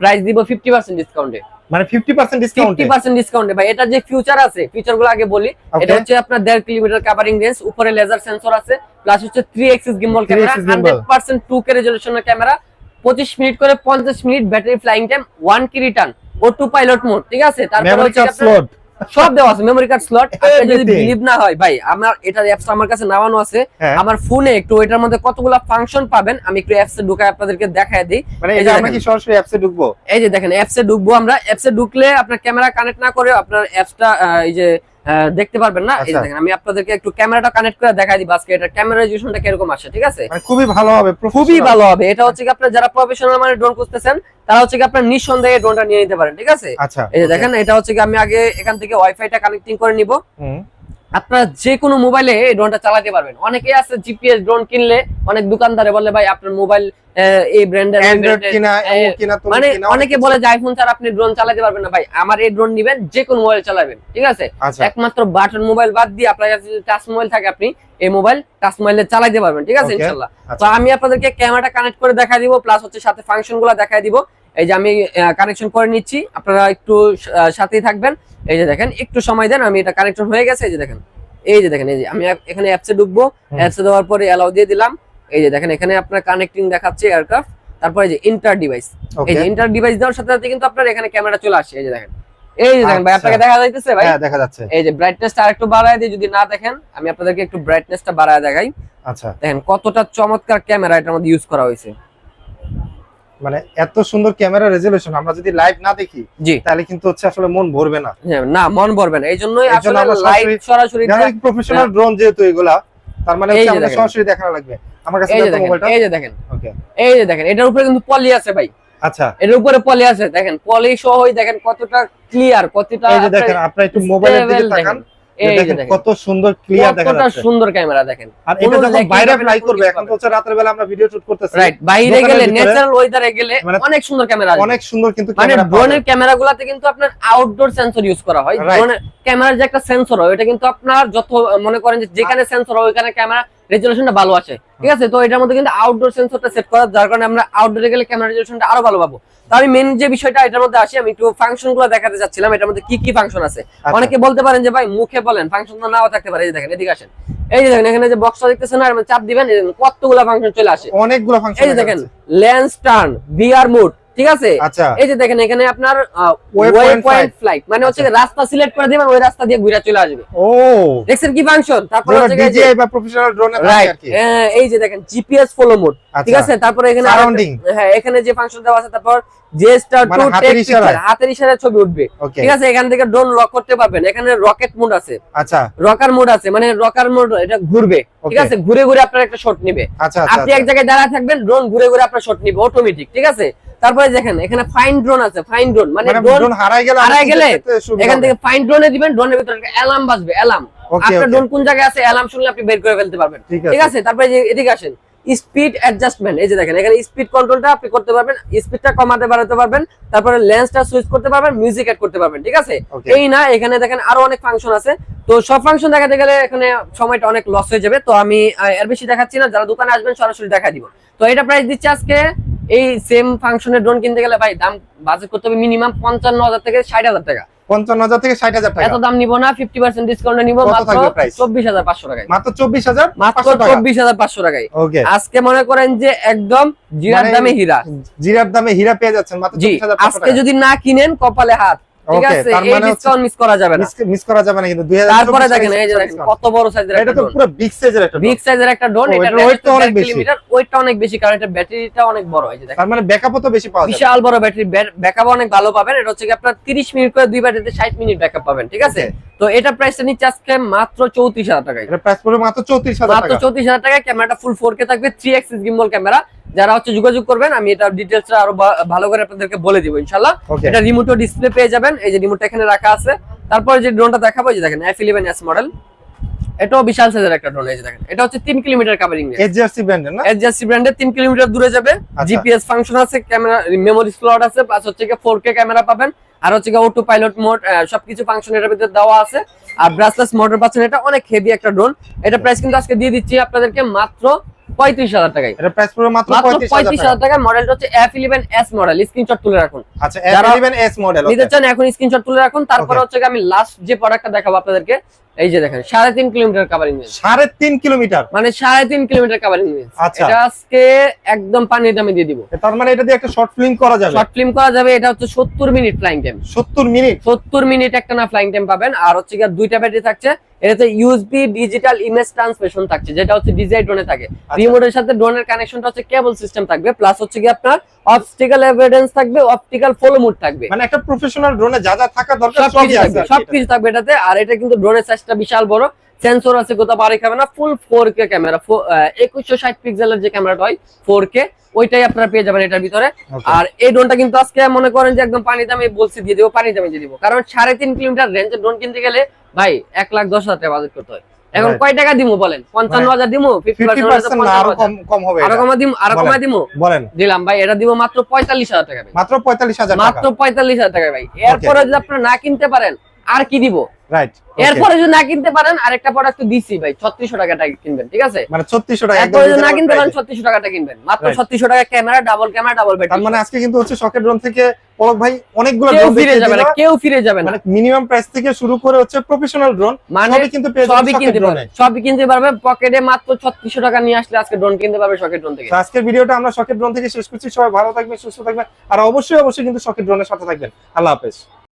প্রাইস দিব 50% ডিসকাউন্টে, মানে 50% ডিসকাউন্টে। 50% ডিসকাউন্টে ভাই। এটা যে ফিউচার আছে, ফিউচারগুলো আগে বলি। Okay। এটা হচ্ছে আপনার 1.5 কিলোমিটার কভারিং রেঞ্জ, উপরে লেজার সেন্সর আছে, প্লাস হচ্ছে 3 axis gimbal 3 camera, axis gimbal। 100% 2K রেজোলিউশনের ক্যামেরা, 25 মিনিট করে 50 মিনিট ব্যাটারি ফ্লাইং টাইম, 1 কি রিটার্ন, অটো পাইলট মোড, ঠিক আছে। তারপর মেমরি হচ্ছে কার্ড আপনার স্লট সব দেওয়া আছে, মেমরি কার্ড স্লট। আপনি যদি Everything। বিলিভ না হয় ভাই, আমার এটার অ্যাপস আমার কাছে নামানো আছে, হ্যাঁ। আমার ফোনে একটু এটার মধ্যে কতগুলো ফাংশন পাবেন আমি একটু অ্যাপসে ঢুকাই আপনাদেরকে দেখায় দিই। মানে এই এটা যে আমরা কি দেখেন, সরাসরি অ্যাপসে ঢুকবো? এই যে দেখেন অ্যাপসে ঢুকবো আমরা। অ্যাপসে ঢুকলে আপনার ক্যামেরা কানেক্ট না করে আপনার অ্যাপসটা এই যে দেখতে পারবেন না। এই যে আচ্ছা। দেখেন আমি আপনাদেরকে একটু ক্যামেরাটা কানেক্ট করে দেখাই দিই আজকে এটা ক্যামেরা রেজোলিউশনটা কিরকম আসে, ঠিক আছে। মানে খুবই ভালো হবে, খুবই professional। ভালো হবে। এটা হচ্ছে কি আপনার যারা প্রফেশনাল মানে ড্রোন খুঁজতেছেন তারা হচ্ছে কি আপনার নিঃসন্দেহে ড্রোনটা নিয়ে নিতে পারেন, ঠিক আছে। আচ্ছা, এই যে দেখেন এটা হচ্ছে কি আমি আগে এখান থেকে ওয়াইফাইটা কানেক্টিং করে নিব। হুম। আপনারা যে কোনো মোবাইলে এই ড্রোনটা চালাতে পারবেন। অনেকেই আছে জিপিএস ড্রোন কিনলে অনেক দোকানদারে বলে ভাই আপনার মোবাইল এই ব্র্যান্ডের অ্যান্ড্রয়েড কিনা, এমন কিনা, তুমি মানে কিনা, অনেকে বলে যে আইফোন ছাড়া আপনি ড্রোন চালাতে পারবেন না। ভাই আমার এই ড্রোন নিবেন, যে কোনো মোবাইল চালাবেন, ঠিক আছে। আচ্ছা। একমাত্র বাটন মোবাইল বাদ দিয়ে আপনার কাছে যদি টাচ মোবাইল থাকে আপনি এই মোবাইল টাচ মোবাইলে চালাতে পারবেন, ঠিক আছে, Okay। ইনশাআল্লাহ। আচ্ছা। তো আমি আপনাদেরকে ক্যামেরাটা কানেক্ট করে দেখাই দিব, প্লাস হচ্ছে সাথে ফাংশনগুলো দেখাই দিব। এই যে আমি কানেকশন করে নিচ্ছি, আপনারা একটু সাথেই থাকবেন। এই যে দেখেন একটু সময় দেন, আমি এটা কানেকশন হয়ে গেছে। এই যে দেখেন, এই যে দেখেন, এই যে আমি এখানে অ্যাপসে ঢুকবো, অ্যাপসে দেওয়ার পরে অ্যালাউ দিয়ে দিলাম। এই যে দেখেন এখানে আপনার কানেক্টিং দেখাচ্ছে এয়ারক্রাফট, তারপরে যে ইন্টার ডিভাইস, এই যে ইন্টার ডিভাইস দেওয়ার সাথে সাথে কিন্তু আপনার এখানে ক্যামেরা চলে আসে। এই যে দেখেন, এই যে দেখেন ভাই, আপনাকে দেখা যাইতেছে ভাই? হ্যাঁ, দেখা যাচ্ছে। এই যে ব্রাইটনেসটা আরেকটু বাড়ায় দিই, যদি না দেখেন আমি আপনাদেরকে একটু ব্রাইটনেসটা বাড়ায় দেখাই। আচ্ছা, দেখেন কতটা চমৎকার ক্যামেরা এটার মধ্যে ইউজ করা হয়েছে। মানে এত সুন্দর ক্যামেরা রেজোলিউশন আমরা যদি লাইভ না দেখি জি, তাহলে কিন্তু হচ্ছে আসলে মন ভরবে না। হ্যাঁ, না মন ভরবে না। এই জন্যই এর জন্য আসলে আমরা লাইভ সরাসরি প্রফেশনাল ড্রোন যেহেতু এগুলা, তার মানে এই হচ্ছে যে আমাদের দেখেন। সরাসরি দেখানো লাগবে। আমার কাছে এই যে দেখো দেখেন, মোবাইলটা। এই যে দেখেন, ওকে, এই যে দেখেন এটার উপরে কিন্তু পলি আছে ভাই। আচ্ছা, এটার উপরে পলি আছে, দেখেন পলি সহই দেখেন কতটা ক্লিয়ার, কতটা এই যে দেখেন আপনারা একটু মোবাইলের দিকে তাকান, এই যে দেখেন দেখেন কত সুন্দর ক্লিয়ার দেখা কতটা যাচ্ছে। সুন্দর ক্যামেরা দেখেন। আর এটা যখন বাইরে ফ্লাই করবে, এখন তো হচ্ছে রাতের বেলা আমরা ভিডিও শুট করতেছি, রাইট, বাইরে দোকানের গেলে ভিতরে ন্যাচারাল ওয়েদারে গেলে মানে অনেক সুন্দর ক্যামেরা আসবে। অনেক সুন্দর কিন্তু মানে ক্যামেরা ড্রোনের ক্যামেরাগুলোতে কিন্তু আপনার আউটডোর সেন্সর ইউজ করা হয়। Right। ড্রোনের ক্যামেরার যে একটা সেন্সর হয়, এটা কিন্তু আপনার যত মনে করেন যে যেখানে সেন্সর হয় ওইখানে ক্যামেরা রেজলিউশনটা ভালো আছে, ঠিক আছে। তো এটার মধ্যে কিন্তু আউটডোর সেন্সরটা সেট করা, যার কারণে আমরা আউটডোরে গেলে ক্যামেরা রেজলিউশনটা আরো ভালো পাবো। তো আমি মেন যে বিষয়টা এটার মধ্যে আসি, আমি একটু ফাংশন গুলো দেখাতে চাচ্ছিলাম এটার মধ্যে কি কি ফাংশন আছে। অনেকে বলতে পারেন যে ভাই মুখে বলেন, ফাংশন তো নাও থাকতে পারে। এই যে দেখেন, এদিকে আসেন, এই যে দেখেন এখানে যে বক্সটা দেখতেছেন না, চাপ দিবেন কতগুলো ফাংশন চলে আসে, অনেকগুলো ফাংশন। এই যে দেখেন লেন্স টার্ন, ভিআর মোড, ঠিক আছে। আচ্ছা, এই যে দেখেন এখানে আপনার ওয়েপয়েন্ট ফ্লাইট, মানে হচ্ছে রাস্তা সিলেক্ট করে দিবেন, ওই রাস্তা দিয়ে ঘুরে চলে আসবে। ও দেখছেন কি ফাংশন। তারপর হচ্ছে ডিজিআই বা প্রফেশনাল ড্রোনে থাকে আর কি। এই যে দেখেন জিপিএস ফলো মোড, ঠিক আছে। তারপর এখানে হ্যাঁ এখানে যে ফাংশন দেওয়া আছে, তারপর জেস্টার টু টেক পিকচার, হাতের ইশারায় ছবি উঠবে, ঠিক আছে। এখান থেকে ড্রোন লক করতে পারবেন। এখানে রকেট মোড আছে, আচ্ছা, রকার মোড আছে, মানে রকার মোড এটা ঘুরবে, ঠিক আছে, ঘুরে ঘুরে আপনার একটা শট নেবে। আপনি এক জায়গায় দাঁড়ায় থাকবেন, ড্রোন ঘুরে ঘুরে আপনার শট নেবে অটোমেটিক, ঠিক আছে। তারপরে দেখেন এখানে ফাইন ড্রোন আছে, ফাইন ড্রোন মানে ড্রোন হারায় গেলে এখান থেকে ফাইন ড্রোনে দিবেন, ড্রোনের ভিতরে একটা অ্যালার্ম বাজবে, অ্যালার্ম, আপনার ড্রোন কোন জায়গায় আছে অ্যালার্ম শুনলে আপনি বের করে ফেলতে পারবেন, ঠিক আছে। তারপরে যে এদিকে আসেন, স্পিড অ্যাডজাস্টমেন্ট, এই যে দেখেন এখানে স্পিড কন্ট্রোলটা আপনি করতে পারবেন, স্পিডটা কমাতে বাড়াতে পারবেন, তারপরে লেন্সটা সুইচ করতে পারবেন, মিউজিক এড করতে পারবেন, ঠিক আছে। এই না, এখানে দেখেন আরো অনেক ফাংশন আছে। তো সব ফাংশন দেখাতে গেলে এখানে সময়টা অনেক লস হয়ে যাবে, তো আমি এর বেশি দেখাচ্ছি না। যারা দোকানে আসবেন সরাসরি দেখা দিব। তো এটা প্রাইস দিচ্ছে আজকে, এই সেম ফাংশনের ড্রোন কিনতে গেলে ভাই দাম বাজেট করতে হবে মিনিমাম 55,000 থেকে 60,000 টাকা। 55,000 থেকে 60,000 টাকা। এত দাম নিব না, 50% ডিসকাউন্টে নিব মাত্র 24,500 টাকায়। মাত্র 24,500 টাকা, 24,500 টাকায়। ওকে, আজকে মনে করেন যে একদম জিরার দামে হীরা, জিরার দামে হীরা পেয়ে যাচ্ছেন মাত্র 24,500 টাকা। আজকে যদি না কিনেন কপালে হাত, ঠিক আছে। এই ডিসকাউন্ট মিস করা যাবে না, মিস করা যাবে না কিন্তু। তারপরে দেখেন এই যে দেখেন কত বড় সাইজের, এটা তো পুরো বিগ সাইজের একটা, বিগ সাইজের একটা ড্রোন। এটা ওয়েটটা অনেক বেশি, ওয়েটটা অনেক বেশি, কারণ এটা ব্যাটারিটা অনেক বড়। এই যে দেখেন, তার মানে ব্যাকআপও তো বেশি পাওয়া যাবে, বিশাল বড় ব্যাটারি, ব্যাকআপ অনেক ভালো পাবেন। এটা হচ্ছে কি আপনার 30 মিনিট করে দুই ব্যাটারিতে 60 মিনিট ব্যাকআপ পাবেন, ঠিক আছে। তো এটা প্রাইসটা নিচ্ছে আজকে মাত্র 34,000 টাকায়। এটা প্রাইস পড়বে মাত্র 34,000 টাকা, মাত্র 34,000 টাকায়। ক্যামেরাটা ফুল 4K থাকবে, 3 এক্সিস গিম্বল ক্যামেরা। যারা হচ্ছে যোগাযোগ করবেন, আমি এটা ডিটেইলসটা আরো ভালো করে আপনাদেরকে বলে দিব ইনশাআল্লাহ। এটা রিমোটও ডিসপ্লে পেয়ে যাবেন, এই যে রিমোটটা এখানে রাখা আছে। তারপর যে ড্রোনটা দেখাবো, এই যে দেখেন F11S মডেল, এটাও বিশাল সাইজের একটা ড্রোন। এই যে দেখেন, এটা হচ্ছে 3 কিলোমিটার কভারিং রেঞ্জ, এসজিআরসি ব্র্যান্ডের না, এসজিআরসি ব্র্যান্ডের 3 কিলোমিটার দূরে যাবে। জিপিএস ফাংশন আছে, ক্যামেরা মেমোরি স্লট আছে, প্লাস হচ্ছে কি 4K ক্যামেরা পাবেন, আর হচ্ছে কি অটো পাইলট মোড, সবকিছু ফাংশন এর ভিতরে দেওয়া আছে। আর ব্রাসলেস মোটর পাচ্ছেন। এটা অনেক হেভি একটা ড্রোন। এটা প্রাইস কিন্তু আজকে দিয়ে দিচ্ছি আপনাদেরকে মাত্র 35,000 টাকায়। এটা প্রাইস পড়বে মাত্র 35,000 টাকা। মডেলটা হচ্ছে F11S মডেল, স্ক্রিনশট তুলে রাখুন। আচ্ছা, F11S মডেল নিতে চান এখন স্ক্রিনশট তুলে রাখুন। তারপর হচ্ছে আমি লাস্ট যে প্রোডাক্টটা দেখাবো আপনাদেরকে, এই যে দেখেন 3.5 কিলোমিটার কভারিং রেঞ্জ, 3.5 কিলোমিটার, মানে 3.5 কিলোমিটার কভারিং রেঞ্জ। এটা আজকে একদম পানির দামে দিয়ে দিব। তার মানে এটা দিয়ে একটা শর্ট ফিল্ম করা যাবে, শর্ট ফিল্ম করা যাবে। এটা হচ্ছে 70 মিনিট ফ্লাইং টাইম, 70 মিনিট একটা না ফ্লাইং টাইম পাবেন। আর হচ্ছে কি দুইটা ব্যাটারি থাকছে। এটাতে ইউএসবি ডিজিটাল ইমেজ ট্রান্সমিশন থাকছে, যেটা হচ্ছে ডিজিআই ড্রোনে থাকে। রিমোটের সাথে ড্রোনের কানেকশনটা হচ্ছে কেবল সিস্টেম থাকবে, প্লাস হচ্ছে কি আপনার অপটিক্যাল এভিডেন্স থাকবে, অপটিক্যাল ফলো মোড থাকবে। মানে একটা প্রফেশনাল ড্রোনে যা যা থাকা দরকার সবকিছু থাকবে এটাতে। আর এটা কিন্তু ড্রোনের সাইজটা বিশাল বড়, সেন্সর আছে, কোথাও বাড়ি খাবে না, ফুল 4K ক্যামেরা, 2160 পিক্সেলের যে ক্যামেরাটা হয় 4K, ওইটাই আপনারা পেয়ে যাবেন এটার ভিতরে। আর এই ড্রোনটা কিন্তু আজকে মনে করেন যে একদম পানি দামে বলছি দিয়ে দেবো, পানি দামে দিয়ে দিব। কারণ 3.5 কিলোমিটার রেঞ্জের ড্রোন কিনতে গেলে ভাই 1,10,000 টাকা বাজেট করতে হয়। এখন কয় টাকা দিমু বলেন? 55,000 দিমু, 50% না আরো কম হবে, আরো কমা দিমু বলেন। দিলাম ভাই, এটা দিব মাত্র 45,000 টাকা ভাই, মাত্র 45,000 টাকা, মাত্র 45,000 টাকা ভাই। এরপরে যদি আপনারা না কিনতে পারেন আর কি দিব, রাইট। এরপরে যদি না কিনতে পারেন আরেকটা প্রোডাক্ট তো দিছি ভাই, 3600 টাকাটা কিনবেন, ঠিক আছে। মানে 3600 টাকা, এরপরে যদি না কিনতে পারেন 3600 টাকাটা কিনবেন, মাত্র 3600 টাকা। Camera double battery. তার মানে আজকে কিন্তু হচ্ছে শকের ড্রোন থেকে পলক ভাই অনেকগুলো কেউ ড্রোন ফিরে যাবে না, কেউ ফিরে যাবে না। মানে মিনিমাম প্রাইস থেকে শুরু করে হচ্ছে প্রফেশনাল ড্রোন সবই কিন্তু পেয়ে যাবেন শকের ড্রোনে, সবই কিনতে পারবে পকেটে। মাত্র 3600 টাকা নিয়ে আসলে আজকে ড্রোন কিনতে পারবে শকের ড্রোন থেকে। আজকের ভিডিওটা আমরা শকের ড্রোন থেকে শেষ করছি। সবাই ভালো থাকবেন, সুস্থ থাকবেন, আর অবশ্যই কিন্তু শকের ড্রোনের সাথে থাকবেন। আল্লাহ হাফেজ।